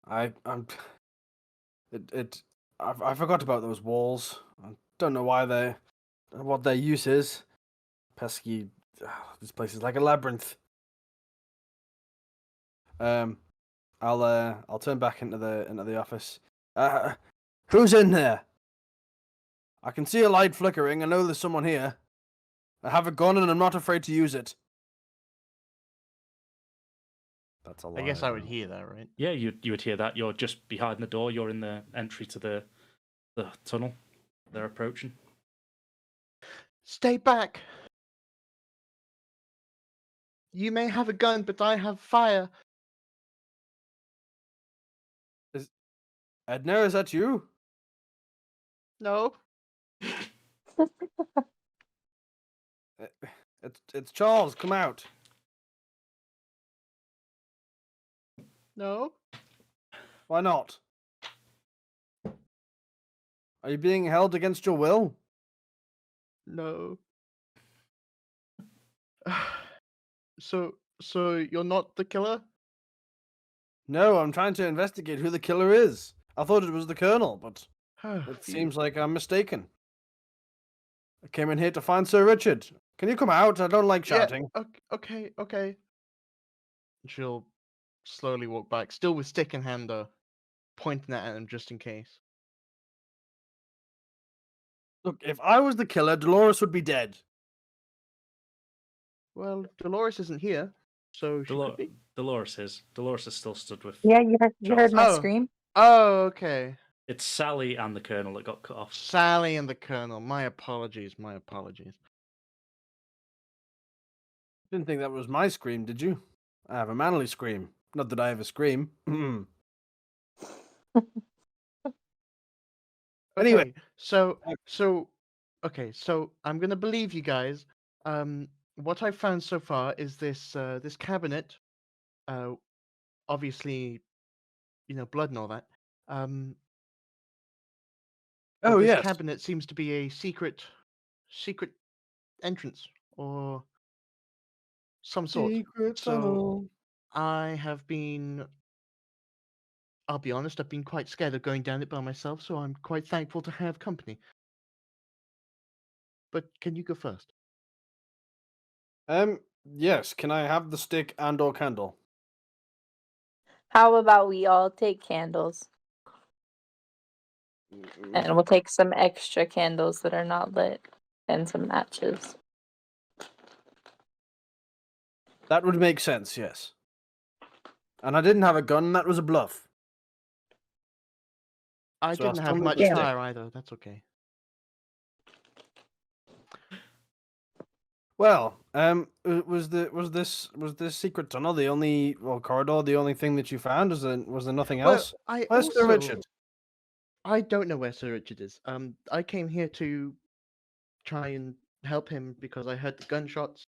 Speaker 5: I forgot about those walls. I don't know what their use is. Pesky, this place is like a labyrinth. I'll turn back into the office. Who's in there? I can see a light flickering. I know there's someone here. I have a gun and I'm not afraid to use it. That's a lie.
Speaker 4: I guess I would hear that, right?
Speaker 2: Yeah, you would hear that. You're just behind the door. You're in the entry to the tunnel. They're approaching.
Speaker 4: Stay back! You may have a gun, but I have fire.
Speaker 5: Edna, is that you?
Speaker 4: No.
Speaker 5: It's Charles. Come out.
Speaker 4: No.
Speaker 5: Why not? Are you being held against your will?
Speaker 4: No. So you're not the killer?
Speaker 5: No, I'm trying to investigate who the killer is. I thought it was the Colonel, but it
Speaker 4: Phew.
Speaker 5: seems like I'm mistaken. I came in here to find Sir Richard. Can you come out? I don't like shouting.
Speaker 4: Yeah, okay. She'll slowly walk back, still with stick in hand, though, pointing at him just in case.
Speaker 5: Look, if I was the killer, Dolores would be dead.
Speaker 4: Well, Dolores isn't here, so she could be.
Speaker 2: Dolores is. Dolores is still stood with.
Speaker 3: Yeah, you heard my
Speaker 4: Oh.
Speaker 3: scream.
Speaker 4: Oh, okay.
Speaker 2: It's Sally and the Colonel that got cut off.
Speaker 4: Sally and the Colonel. My apologies.
Speaker 5: Didn't think that was my scream, did you? I have a manly scream. Not that I ever scream. Anyway.
Speaker 4: Okay, so I'm gonna believe you guys. What I've found so far is this cabinet. Obviously, blood and all that.
Speaker 5: Oh,
Speaker 4: this
Speaker 5: yes.
Speaker 4: cabinet seems to be a secret secret entrance or some sort.
Speaker 5: Secret
Speaker 4: So
Speaker 5: tunnel.
Speaker 4: I have been. I'll be honest. I've been quite scared of going down it by myself, so I'm quite thankful to have company. But can you go first?
Speaker 5: Yes. Can I have the stick and/or candle?
Speaker 3: How about we all take candles and we'll take some extra candles that are not lit and some matches.
Speaker 5: That would make sense. Yes. And I didn't have a gun. That was a bluff.
Speaker 4: I
Speaker 5: So I'll
Speaker 4: didn't
Speaker 5: still
Speaker 4: have
Speaker 5: need
Speaker 4: much
Speaker 5: the stick.
Speaker 4: fire either. That's okay.
Speaker 5: Well, was this secret tunnel the only corridor the only thing that you found? Was there nothing
Speaker 4: Well,
Speaker 5: else?
Speaker 4: I
Speaker 5: Where's Sir
Speaker 4: also
Speaker 5: Richard?
Speaker 4: I don't know where Sir Richard is. I came here to try and help him because I heard the gunshots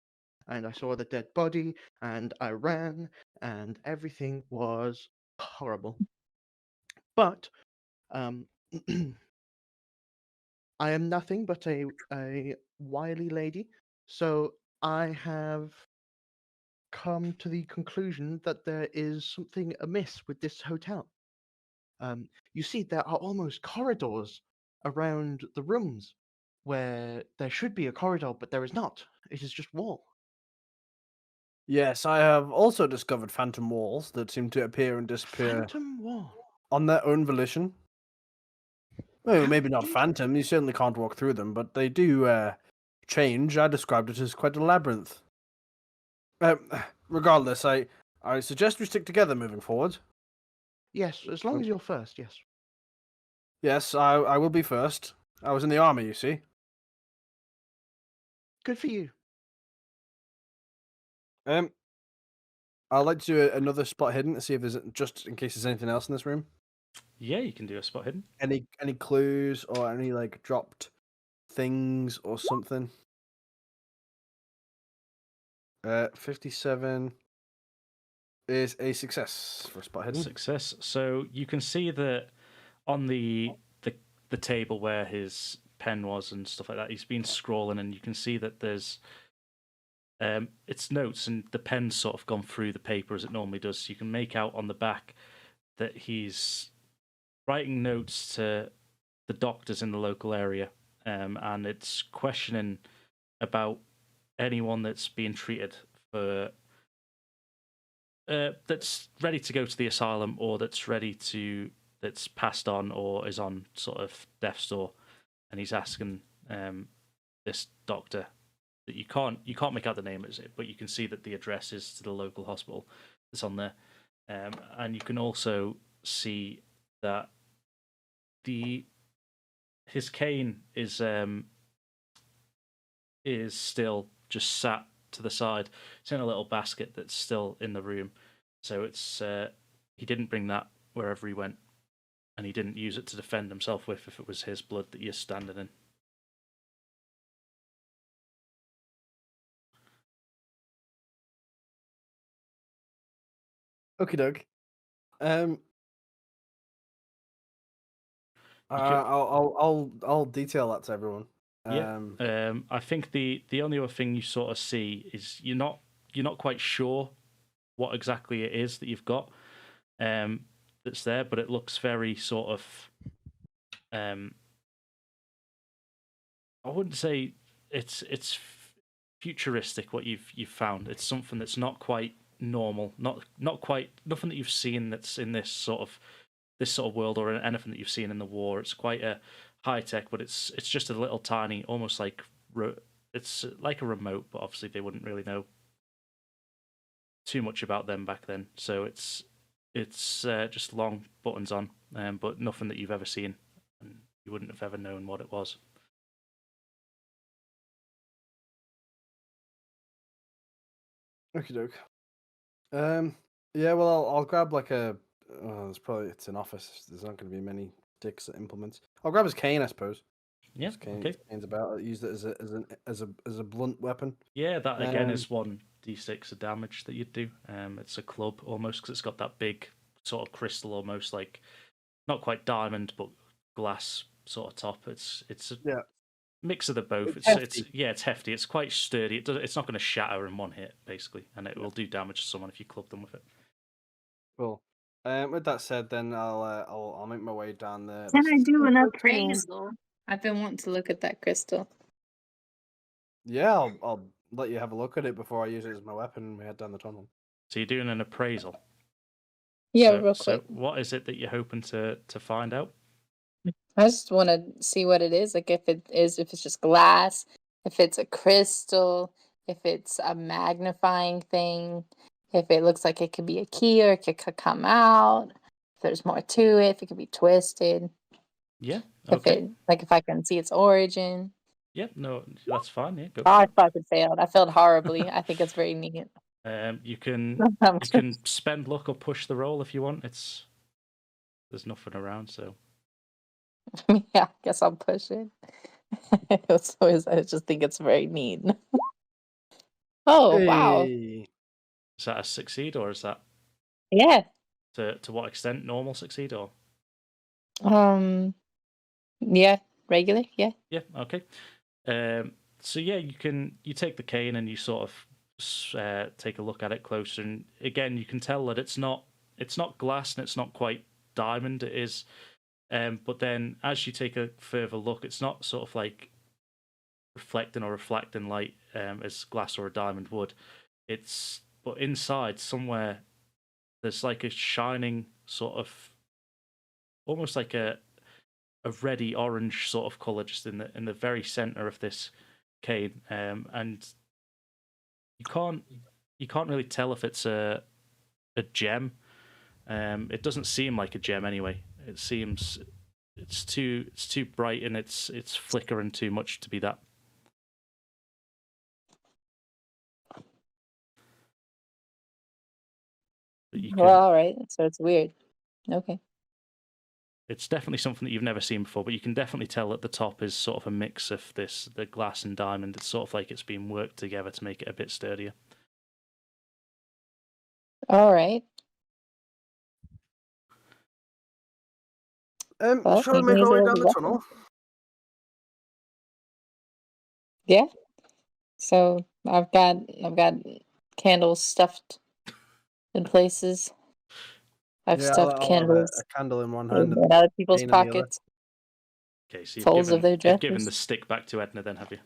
Speaker 4: and I saw the dead body and I ran and everything was horrible. But um, I am nothing but a wily lady, so I have come to the conclusion that there is something amiss with this hotel. You see, there are almost corridors around the rooms where there should be a corridor, but there is not. It is just wall.
Speaker 5: Yes, I have also discovered phantom walls that seem to appear and disappear
Speaker 4: Phantom wall.
Speaker 5: on their own volition. Well,
Speaker 4: How
Speaker 5: maybe not
Speaker 4: interesting.
Speaker 5: phantom. You certainly can't walk through them, but they do change. I described it as quite a labyrinth. Regardless, I suggest we stick together moving forward.
Speaker 4: Yes, as long as you're first, yes.
Speaker 5: Yes, I will be first. I was in the army, you see.
Speaker 4: Good for you.
Speaker 5: I'd like to do another spot hidden to see if there's just in case there's anything else in this room.
Speaker 2: Yeah, you can do a spot hidden.
Speaker 5: Any clues or any like dropped things or something. 57 is a success for spot hidden.
Speaker 2: Success. So you can see that on the table where his pen was and stuff like that, he's been scrolling, and you can see that there's it's notes, and the pen's sort of gone through the paper as it normally does. So you can make out on the back that he's writing notes to the doctors in the local area, and it's questioning about anyone that's being treated for that's ready to go to the asylum, or that's passed on or is on sort of death's door, and he's asking this doctor that you can't make out the name, is it? But you can see that the address is to the local hospital that's on there, and you can also see that his cane is still just sat to the side. It's in a little basket that's still in the room, so it's he didn't bring that wherever he went, and he didn't use it to defend himself with if it was his blood that you're standing in.
Speaker 5: Okie doke. I'll detail that to everyone.
Speaker 2: Yeah. I think the only other thing you sort of see is you're not quite sure what exactly it is that you've got that's there, but it looks very sort of I wouldn't say it's futuristic what you've found. It's something that's not quite normal, not quite nothing that you've seen that's in this sort of world or anything that you've seen in the war. It's quite a high tech, but it's just a little tiny, almost like it's like a remote, but obviously they wouldn't really know too much about them back then. So it's just long buttons on, but nothing that you've ever seen, and you wouldn't have ever known what it was.
Speaker 5: Okie doke. Yeah, well, I'll grab like a. It's an office. There's not going to be many sticks or implements. I'll grab his cane, I suppose.
Speaker 2: Yeah. Okay.
Speaker 5: Cane's about. I'll use it as a blunt weapon.
Speaker 2: Yeah, that again is 1d6 of damage that you'd do. It's a club almost because it's got that big sort of crystal, almost like not quite diamond, but glass sort of top. It's
Speaker 5: yeah.
Speaker 2: Mix of the both.
Speaker 5: It's
Speaker 2: It's hefty. It's quite sturdy. It's not going to shatter in one hit, basically, and it will do damage to someone if you club them with it.
Speaker 5: Cool. With that said, then I'll make my way down there.
Speaker 3: Can I do an
Speaker 5: 13.
Speaker 3: appraisal? I've been wanting to look at that crystal.
Speaker 5: Yeah, I'll let you have a look at it before I use it as my weapon and we head down the tunnel.
Speaker 2: So you're doing an appraisal.
Speaker 3: Yeah,
Speaker 2: so,
Speaker 3: real
Speaker 2: So
Speaker 3: quick.
Speaker 2: what is it that you're hoping to find out?
Speaker 3: I just want to see what it is. Like if it's just glass, if it's a crystal, if it's a magnifying thing, if it looks like it could be a key or it could come out, if there's more to it, if it could be twisted.
Speaker 2: Yeah.
Speaker 3: If
Speaker 2: Okay.
Speaker 3: if I can see its origin.
Speaker 2: Yeah. No, that's fine. Yeah. Go.
Speaker 3: Oh, I fucking failed. I failed horribly. I think it's very neat.
Speaker 2: You can spend luck or push the roll if you want. There's nothing around, so.
Speaker 3: Yeah, I guess I'll push it. It's always, I just think it's very neat. Oh, wow.
Speaker 5: Hey.
Speaker 2: Is that a succeed or is that
Speaker 3: Yeah.
Speaker 2: to what extent? Normal succeed or?
Speaker 3: Yeah, regular, yeah.
Speaker 2: Yeah. Okay. So yeah, you take the cane and you sort of take a look at it closer, and again you can tell that it's not glass and it's not quite diamond. It is, but then as you take a further look, it's not sort of like reflecting light as glass or a diamond would. But inside somewhere there's like a shining sort of almost like a reddy orange sort of color just in the very center of this cane, and you can't really tell if it's a gem. It doesn't seem like a gem anyway. It seems it's too bright and it's flickering too much to be that.
Speaker 3: Well, all right. So it's weird. Okay.
Speaker 2: It's definitely something that you've never seen before, but you can definitely tell at the top is sort of a mix of the glass and diamond. It's sort of like it's been worked together to make it a bit sturdier.
Speaker 3: All right. Well,
Speaker 5: Shall we
Speaker 3: you
Speaker 5: make
Speaker 3: can
Speaker 5: our
Speaker 3: use
Speaker 5: way
Speaker 3: it as
Speaker 5: down
Speaker 3: a
Speaker 5: the
Speaker 3: weapon.
Speaker 5: tunnel?
Speaker 3: Yeah. So I've got candles stuffed in places. I've stuffed
Speaker 5: I'll have a
Speaker 3: candles
Speaker 5: candle in one hand
Speaker 3: in
Speaker 5: and
Speaker 3: other people's
Speaker 5: cane in the other.
Speaker 3: pockets,
Speaker 2: Okay, so
Speaker 3: folds of their
Speaker 2: you've given
Speaker 3: dresses.
Speaker 2: the stick back to Edna, then have you?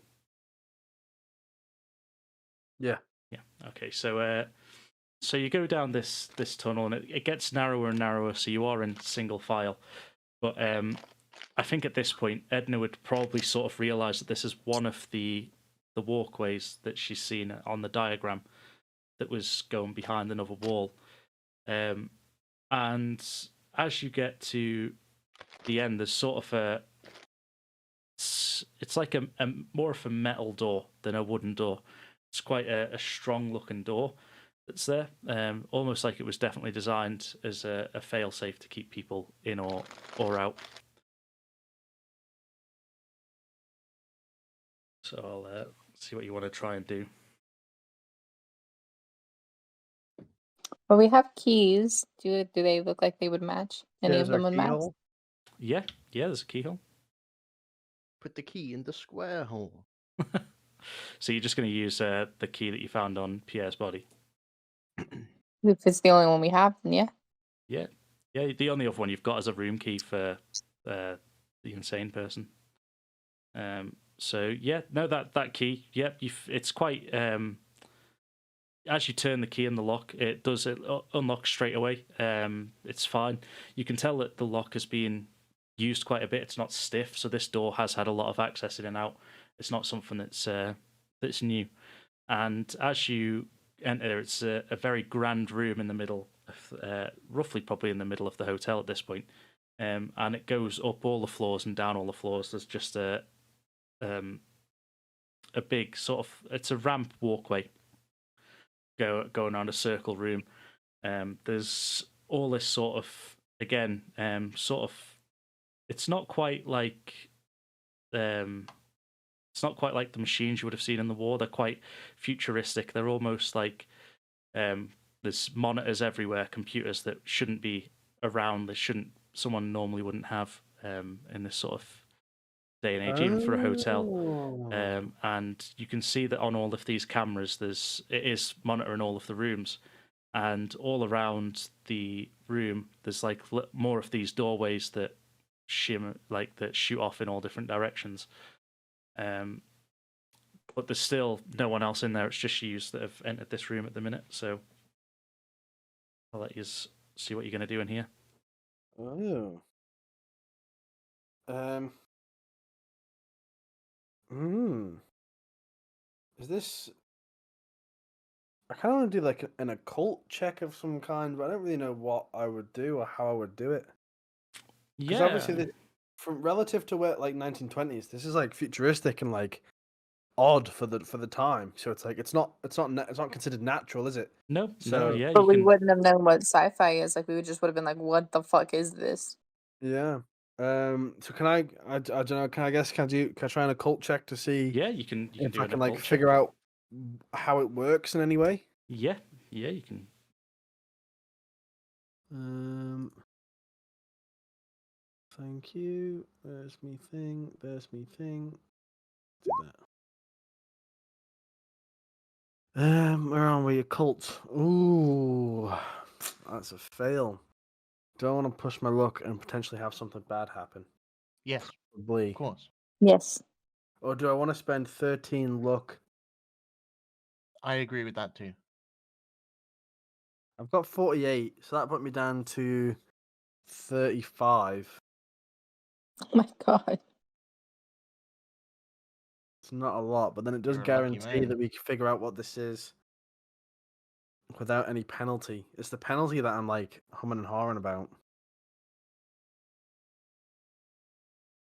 Speaker 5: Yeah.
Speaker 2: Yeah. Okay. So you go down this tunnel and it gets narrower and narrower, so you are in single file. But I think at this point Edna would probably sort of realize that this is one of the walkways that she's seen on the diagram that was going behind another wall. And as you get to the end, there's sort of it's like a more of a metal door than a wooden door. It's quite a strong looking door that's there, almost like it was definitely designed as a fail-safe to keep people in or out. So I'll see what you want to try and do.
Speaker 3: Well, we have keys. Do they look like they would match? Any
Speaker 4: There's
Speaker 3: of them
Speaker 4: our
Speaker 3: would match?
Speaker 4: keyhole.
Speaker 2: Yeah, there's a keyhole.
Speaker 4: Put the key in the square hole.
Speaker 2: So you're just going to use the key that you found on Pierre's body?
Speaker 3: If it's the only one we have, then yeah.
Speaker 2: Yeah. The only other one you've got is a room key for the insane person. So yeah, no, that key. Yep, it's quite. As you turn the key in the lock, it unlocks straight away. It's fine. You can tell that the lock has been used quite a bit. It's not stiff, so this door has had a lot of access in and out. It's not something that's new. And as you enter, it's a very grand room in the middle, roughly probably in the middle of the hotel at this point. And it goes up all the floors and down all the floors. There's just a big sort of, it's a ramp walkway going around a circle room. There's all this sort of, again, it's not quite like the machines you would have seen in the war. They're quite futuristic. They're almost like there's monitors everywhere, computers that shouldn't be around. Someone normally wouldn't have in this sort of day and age, even for a hotel.
Speaker 5: Oh.
Speaker 2: And you can see that on all of these cameras, it is monitoring all of the rooms, and all around the room, there's like more of these doorways that shimmer, like that shoot off in all different directions. But there's still no one else in there. It's just you that have entered this room at the minute. So I'll let you see what you're going to do in here.
Speaker 5: Oh. Hmm. Is this? I kind of want to do like an occult check of some kind, but I don't really know what I would do or how I would do it. Because obviously, from relative to where like 1920s, this is like futuristic and like odd for the time. So it's like it's not considered natural, is it?
Speaker 2: No,
Speaker 5: So
Speaker 2: yeah.
Speaker 3: But
Speaker 2: You
Speaker 3: we
Speaker 2: can,
Speaker 3: wouldn't have known what sci-fi is. Like we would just would have been like, "What the fuck is this?"
Speaker 5: yeah. So can I don't know. Can I try an occult check to see
Speaker 2: yeah, you can
Speaker 5: if
Speaker 2: do
Speaker 5: I
Speaker 2: an
Speaker 5: can like
Speaker 2: occult check.
Speaker 5: figure out how it works in any way?
Speaker 2: Yeah, you can.
Speaker 5: Thank you. There's me thing. Do that. Where are we? Occult. Ooh, that's a fail. Do I want to push my luck and potentially have something bad happen?
Speaker 4: Yes,
Speaker 5: Probably.
Speaker 4: of course.
Speaker 3: Yes.
Speaker 5: Or do I want to spend 13 luck?
Speaker 4: I agree with that too.
Speaker 5: I've got 48, so that put me down to 35.
Speaker 3: Oh my god.
Speaker 5: It's not a lot, but then it does
Speaker 4: You're a lucky
Speaker 5: guarantee
Speaker 4: man.
Speaker 5: that we can figure out what this is without any penalty. It's the penalty that I'm like humming and hawing about.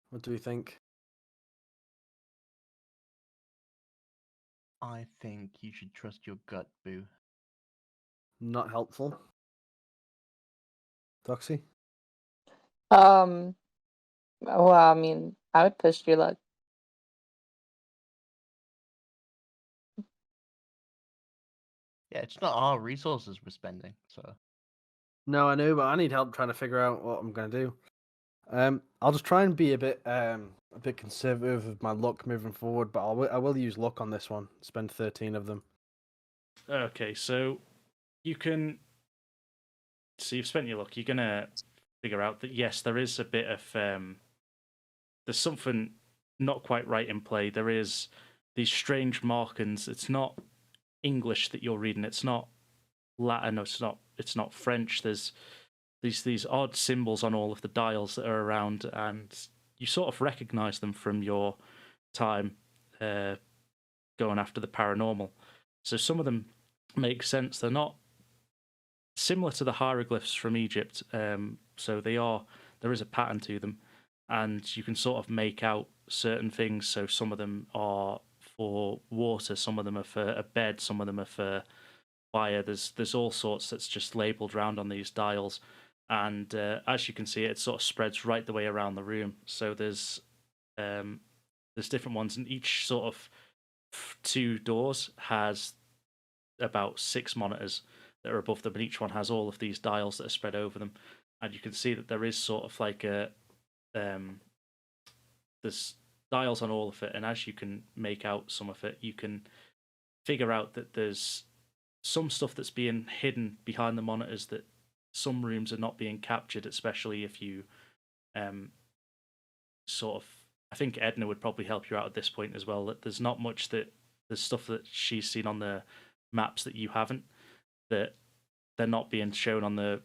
Speaker 5: What do we think?
Speaker 4: I think you should trust your gut, Boo.
Speaker 5: Not helpful. Doxy?
Speaker 3: Well, I mean, I would push your luck.
Speaker 4: Yeah, it's not our resources we're spending, so
Speaker 5: No, I know, but I need help trying to figure out what I'm gonna do. I'll just try and be a bit conservative with my luck moving forward, but I will use luck on this one. Spend 13 of them.
Speaker 2: Okay, so you can. So you've spent your luck. You're gonna figure out that yes, there is a bit of there's something not quite right in play. There is these strange markings. It's not English that you're reading. It's not Latin. It's not French. There's these odd symbols on all of the dials that are around, and you sort of recognize them from your time going after the paranormal. So some of them make sense. They're not similar to the hieroglyphs from Egypt. So there is a pattern to them, and you can sort of make out certain things. So some of them are for water, some of them are for a bed, some of them are for fire. There's all sorts that's just labelled around on these dials, and as you can see, it sort of spreads right the way around the room. So there's different ones, and each sort of 2 doors has about 6 monitors that are above them, and each one has all of these dials that are spread over them. And you can see that there is sort of like there's dials on all of it, and as you can make out some of it, you can figure out that there's some stuff that's being hidden behind the monitors, that some rooms are not being captured, especially if you sort of, I think Edna would probably help you out at this point as well, that there's not much there's stuff that she's seen on the maps that you haven't, that they're not being shown on the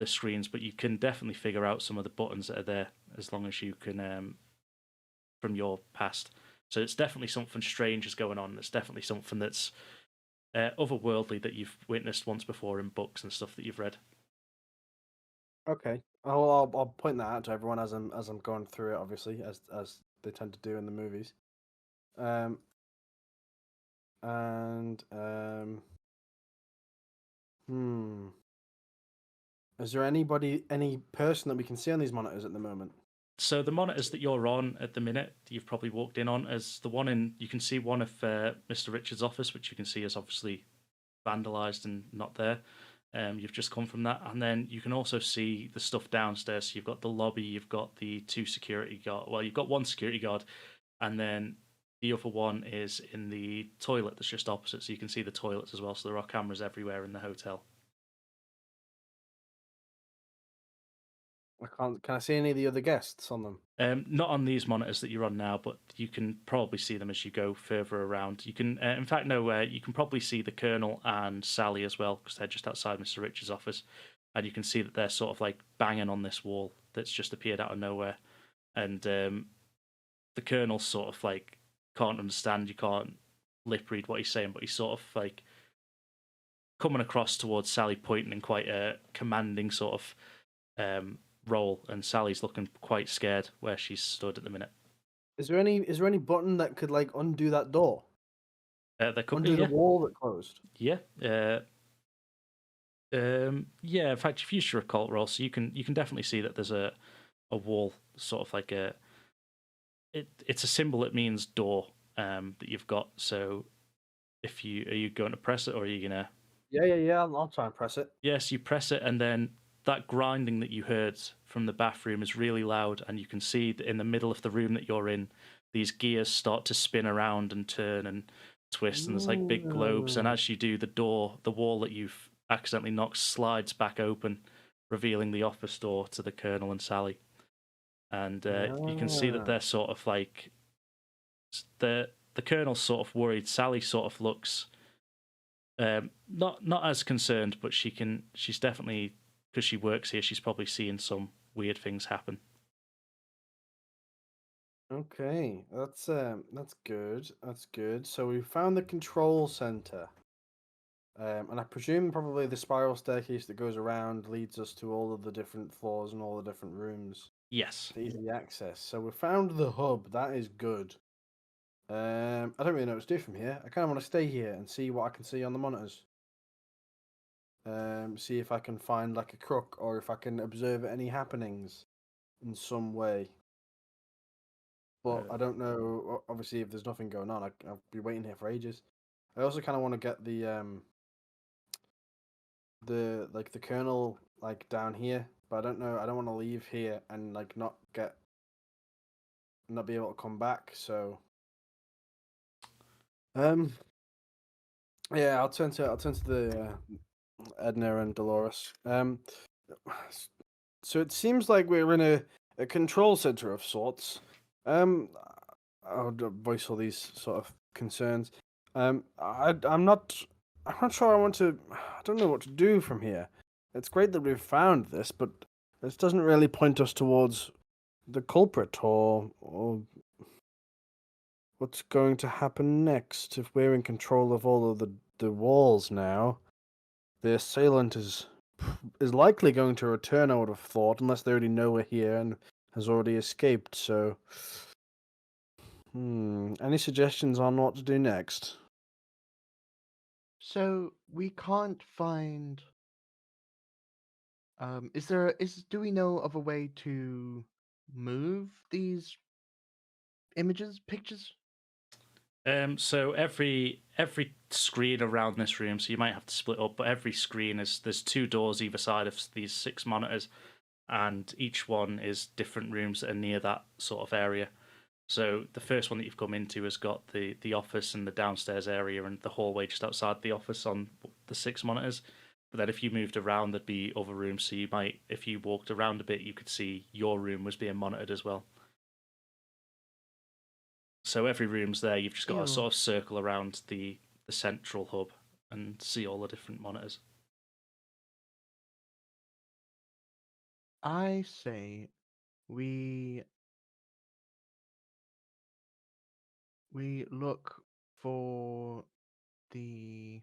Speaker 2: screens, but you can definitely figure out some of the buttons that are there as long as you can from your past. So it's definitely something strange is going on. It's definitely something that's otherworldly that you've witnessed once before in books and stuff that you've read.
Speaker 5: Okay. I'll point that out to everyone as I'm going through it, obviously, as they tend to do in the movies. Is there any person that we can see on these monitors at the moment?
Speaker 2: So the monitors that you're on at the minute, you've probably walked in on, as the one in, you can see one of Mr. Richards' office, which you can see is obviously vandalized and not there. You've just come from that, and then you can also see the stuff downstairs. So you've got the lobby, you've got the 2 security guard. Well, you've got 1 security guard, and then the other one is in the toilet that's just opposite. So you can see the toilets as well. So there are cameras everywhere in the hotel.
Speaker 5: Can I see any of the other guests on them?
Speaker 2: Not on these monitors that you're on now, but you can probably see them as you go further around. You can, in fact, no, you can probably see the Colonel and Sally as well, because they're just outside Mr. Rich's office, and you can see that they're sort of like banging on this wall that's just appeared out of nowhere, and the Colonel sort of like can't understand. You can't lip read what he's saying, but he's sort of like coming across towards Sally, pointing in quite a commanding sort of role, and Sally's looking quite scared where she's stood at the minute.
Speaker 5: Is there any button that could like undo that door?
Speaker 2: There could
Speaker 5: Undo
Speaker 2: be,
Speaker 5: the wall that closed.
Speaker 2: yeah. Yeah. In fact, if you use your occult roll, so you can definitely see that there's a wall, sort of like it's a symbol that means door that you've got. So are you going to press it, or are you gonna?
Speaker 5: Yeah. I'll try and press it.
Speaker 2: Yes, you press it, and then that grinding that you heard from the bathroom is really loud, and you can see that in the middle of the room that you're in, these gears start to spin around and turn and twist, and there's like big globes. And as you do, the wall that you've accidentally knocked slides back open, revealing the office door to the Colonel and Sally. And you can see that they're sort of like the Colonel's sort of worried. Sally sort of looks not as concerned, but she's definitely, because she works here, she's probably seeing some weird things happen.
Speaker 5: Okay, that's good. That's good. So we found the control center, and I presume probably the spiral staircase that goes around leads us to all of the different floors and all the different rooms
Speaker 2: Yes.
Speaker 5: to easily access. So we found the hub. That is good. I don't really know what to do from here. I kind of want to stay here and see what I can see on the monitors. See if I can find like a crook, or if I can observe any happenings in some way. But I don't know. Obviously, if there's nothing going on, I'll be waiting here for ages. I also kind of want to get the Colonel like down here, but I don't know. I don't want to leave here and like not be able to come back. So, yeah, I'll turn to the Edna and Dolores. So it seems like we're in a control center of sorts. I'll voice all these sort of concerns. I'm not sure I don't know what to do from here. It's great that we've found this, but this doesn't really point us towards the culprit or what's going to happen next. If we're in control of all of the walls now, the assailant is likely going to return, I would have thought, unless they already know we're here and has already escaped. So any suggestions on what to do next?
Speaker 4: So we can't find. Do we know of a way to move these pictures?
Speaker 2: So every screen around this room, so you might have to split up, but every screen there's 2 doors either side of these 6 monitors, and each one is different rooms that are near that sort of area. So the first one that you've come into has got the office and the downstairs area and the hallway just outside the office on the 6 monitors. But then if you moved around, there'd be other rooms. So you might, if you walked around a bit, you could see your room was being monitored as well. So every room's there. You've just got to sort of circle around the central hub and see all the different monitors.
Speaker 4: I say we look for the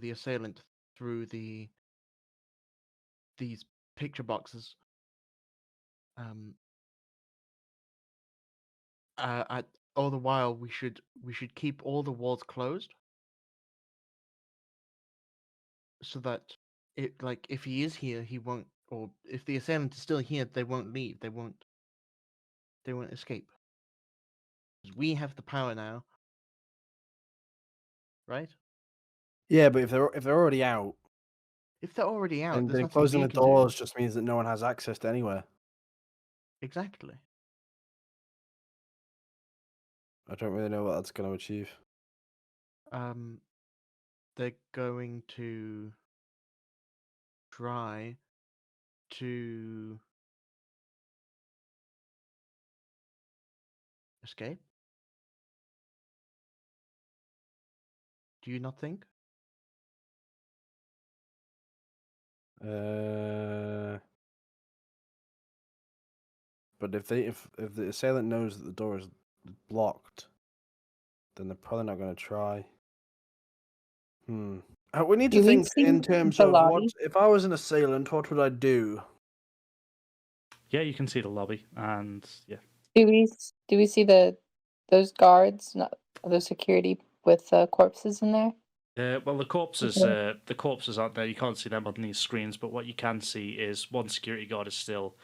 Speaker 4: the assailant through these picture boxes. All the while we should keep all the walls closed, so that if he is here, he won't, or if the assailant is still here, they won't leave. They won't escape. We have the power now, right?
Speaker 5: Yeah, but if they're already out,
Speaker 4: If they're already out,
Speaker 5: and
Speaker 4: there's
Speaker 5: then
Speaker 4: nothing
Speaker 5: closing
Speaker 4: we
Speaker 5: the
Speaker 4: can do.
Speaker 5: doors just means that no one has access to anywhere.
Speaker 4: Exactly.
Speaker 5: I don't really know what that's going to achieve.
Speaker 4: They're going to try to escape. Do you not think?
Speaker 5: But if the assailant knows that the door is blocked, then they're probably not going to try. We need to
Speaker 3: Do we
Speaker 5: think
Speaker 3: see
Speaker 5: in terms
Speaker 3: the
Speaker 5: of what
Speaker 3: lobby?
Speaker 5: if I was an assailant, what would I do?
Speaker 2: Yeah, you can see the lobby, and yeah.
Speaker 3: Do we see those guards, not those security with corpses in there?
Speaker 2: Well, the corpses,
Speaker 3: Okay.
Speaker 2: the corpses aren't there. You can't see them on these screens. But what you can see is one security guard is still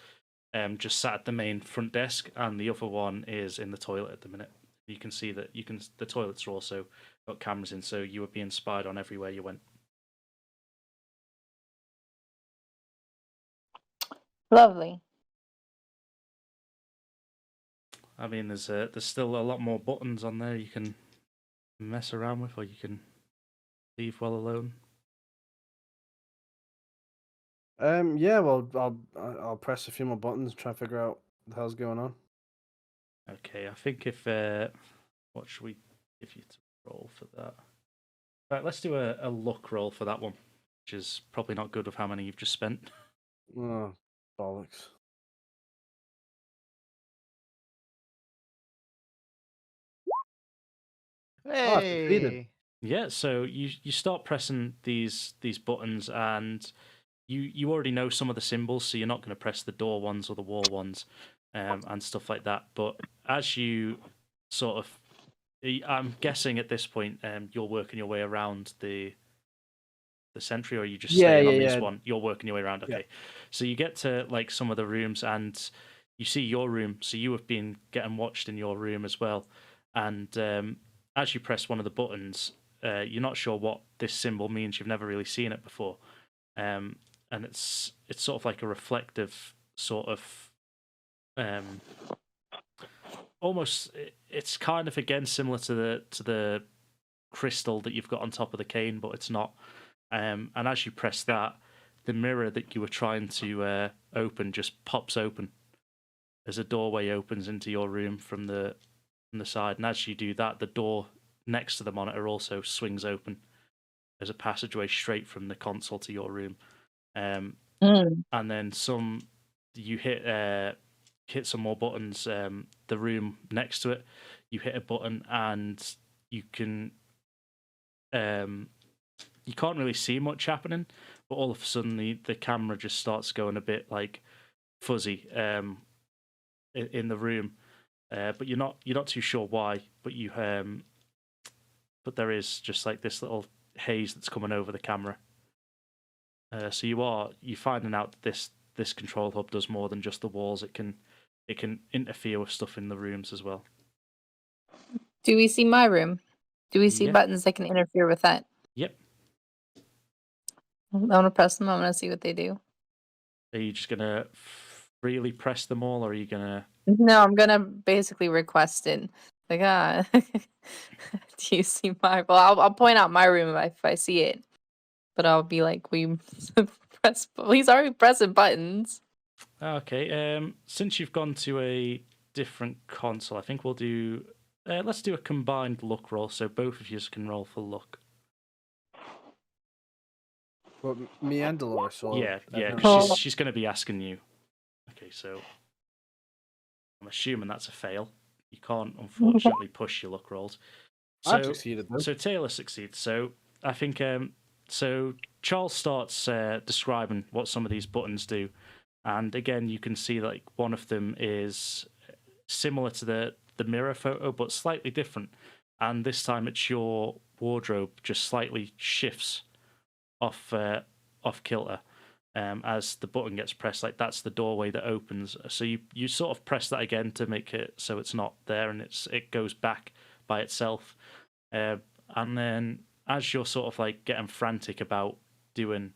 Speaker 2: just sat at the main front desk, and the other one is in the toilet at the minute. You can see that the toilets are also got cameras in, so you were being spied on everywhere you went.
Speaker 3: Lovely.
Speaker 2: I mean, there's still a lot more buttons on there you can mess around with, or you can leave well alone.
Speaker 5: Yeah, well, I'll press a few more buttons, try and figure out what the hell's going on.
Speaker 2: Okay, I think if what should we give you to roll for that? Right, let's do a luck roll for that one, which is probably not good with how many you've just spent.
Speaker 5: Oh, bollocks. Oh, I've succeeded.
Speaker 4: Hey!
Speaker 2: Yeah, so you start pressing these buttons, and you already know some of the symbols, so you're not going to press the door ones or the wall ones, and stuff like that. But as you sort of, I'm guessing at this point, you're working your way around the sentry, or are you just staying on this one? You're working your way around. Okay,
Speaker 5: Yeah.
Speaker 2: so you get to like some of the rooms, and you see your room. So you have been getting watched in your room as well, and as you press one of the buttons, you're not sure what this symbol means. You've never really seen it before, and it's sort of like a reflective sort of almost. It's kind of again similar to the crystal that you've got on top of the cane, but it's not. And as you press that, the mirror that you were trying to open just pops open as a doorway opens into your room from the side. And as you do that, the door next to the monitor also swings open as a passageway straight from the console to your room. And then you hit some more buttons. The room next to it, you hit a button and you can. You can't really see much happening, but all of a sudden the camera just starts going a bit like fuzzy in the room, but you're not too sure why. But but there is just like this little haze that's coming over the camera. So you're finding out that this control hub does more than just the walls. It can interfere with stuff in the rooms as well.
Speaker 3: Do we see my room? Do we see
Speaker 2: Yeah.
Speaker 3: buttons that can interfere with that?
Speaker 2: Yep.
Speaker 3: I want to press them. I want to see what they do.
Speaker 2: Are you just gonna freely press them all, or are you gonna?
Speaker 3: No, I'm gonna basically request it. Like, do you see my? Well, I'll point out my room if I see it, but I'll be like, we press. He's already pressing buttons.
Speaker 2: Okay. Since you've gone to a different console, I think we'll do. Let's do a combined luck roll, so both of you can roll for luck.
Speaker 5: But me and Dolores. Or
Speaker 2: Yeah,
Speaker 5: everyone?
Speaker 2: because she's going to be asking you. Okay, so I'm assuming that's a fail. You can't, unfortunately, push your luck rolls.
Speaker 5: I've succeeded. Though.
Speaker 2: So Taylor succeeds. So I think so. Charles starts describing what some of these buttons do, and again, you can see like one of them is similar to the mirror photo, but slightly different. And this time, it's your wardrobe just slightly shifts off kilter, as the button gets pressed, like that's the doorway that opens. So you sort of press that again to make it so it's not there, and it goes back by itself. And then as you're sort of like getting frantic about doing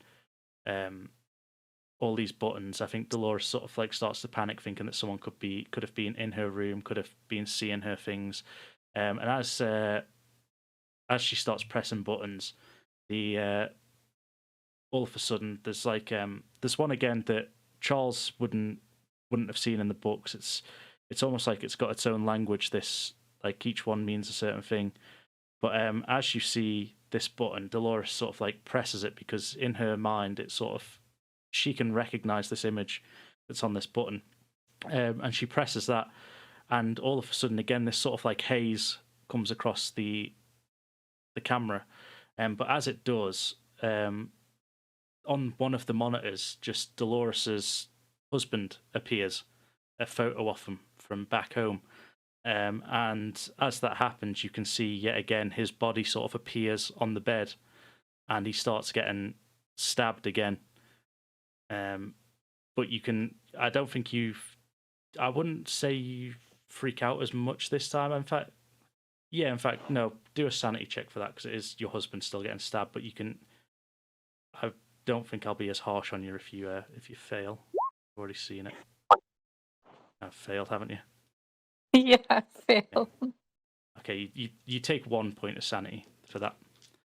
Speaker 2: all these buttons, I think Dolores sort of like starts to panic, thinking that someone could have been in her room, could have been seeing her things. And as she starts pressing buttons, all of a sudden there's like there's one again that Charles wouldn't have seen in the books. It's almost like it's got its own language. This, like, each one means a certain thing. But as you see this button, Dolores sort of like presses it, because in her mind it's sort of, she can recognize this image that's on this button, and she presses that, and all of a sudden again this sort of like haze comes across the camera, but as it does, on one of the monitors, just Dolores's husband appears, a photo of him from back home. And as that happens, you can see yet again his body sort of appears on the bed, and he starts getting stabbed again. But I don't think I wouldn't say you freak out as much this time. In fact, no, do a sanity check for that, because it is your husband still getting stabbed. But I don't think I'll be as harsh on you if you fail. I've already seen it. I've failed, haven't you?
Speaker 3: Yeah, I failed.
Speaker 2: Okay, you take 1 point of sanity for that.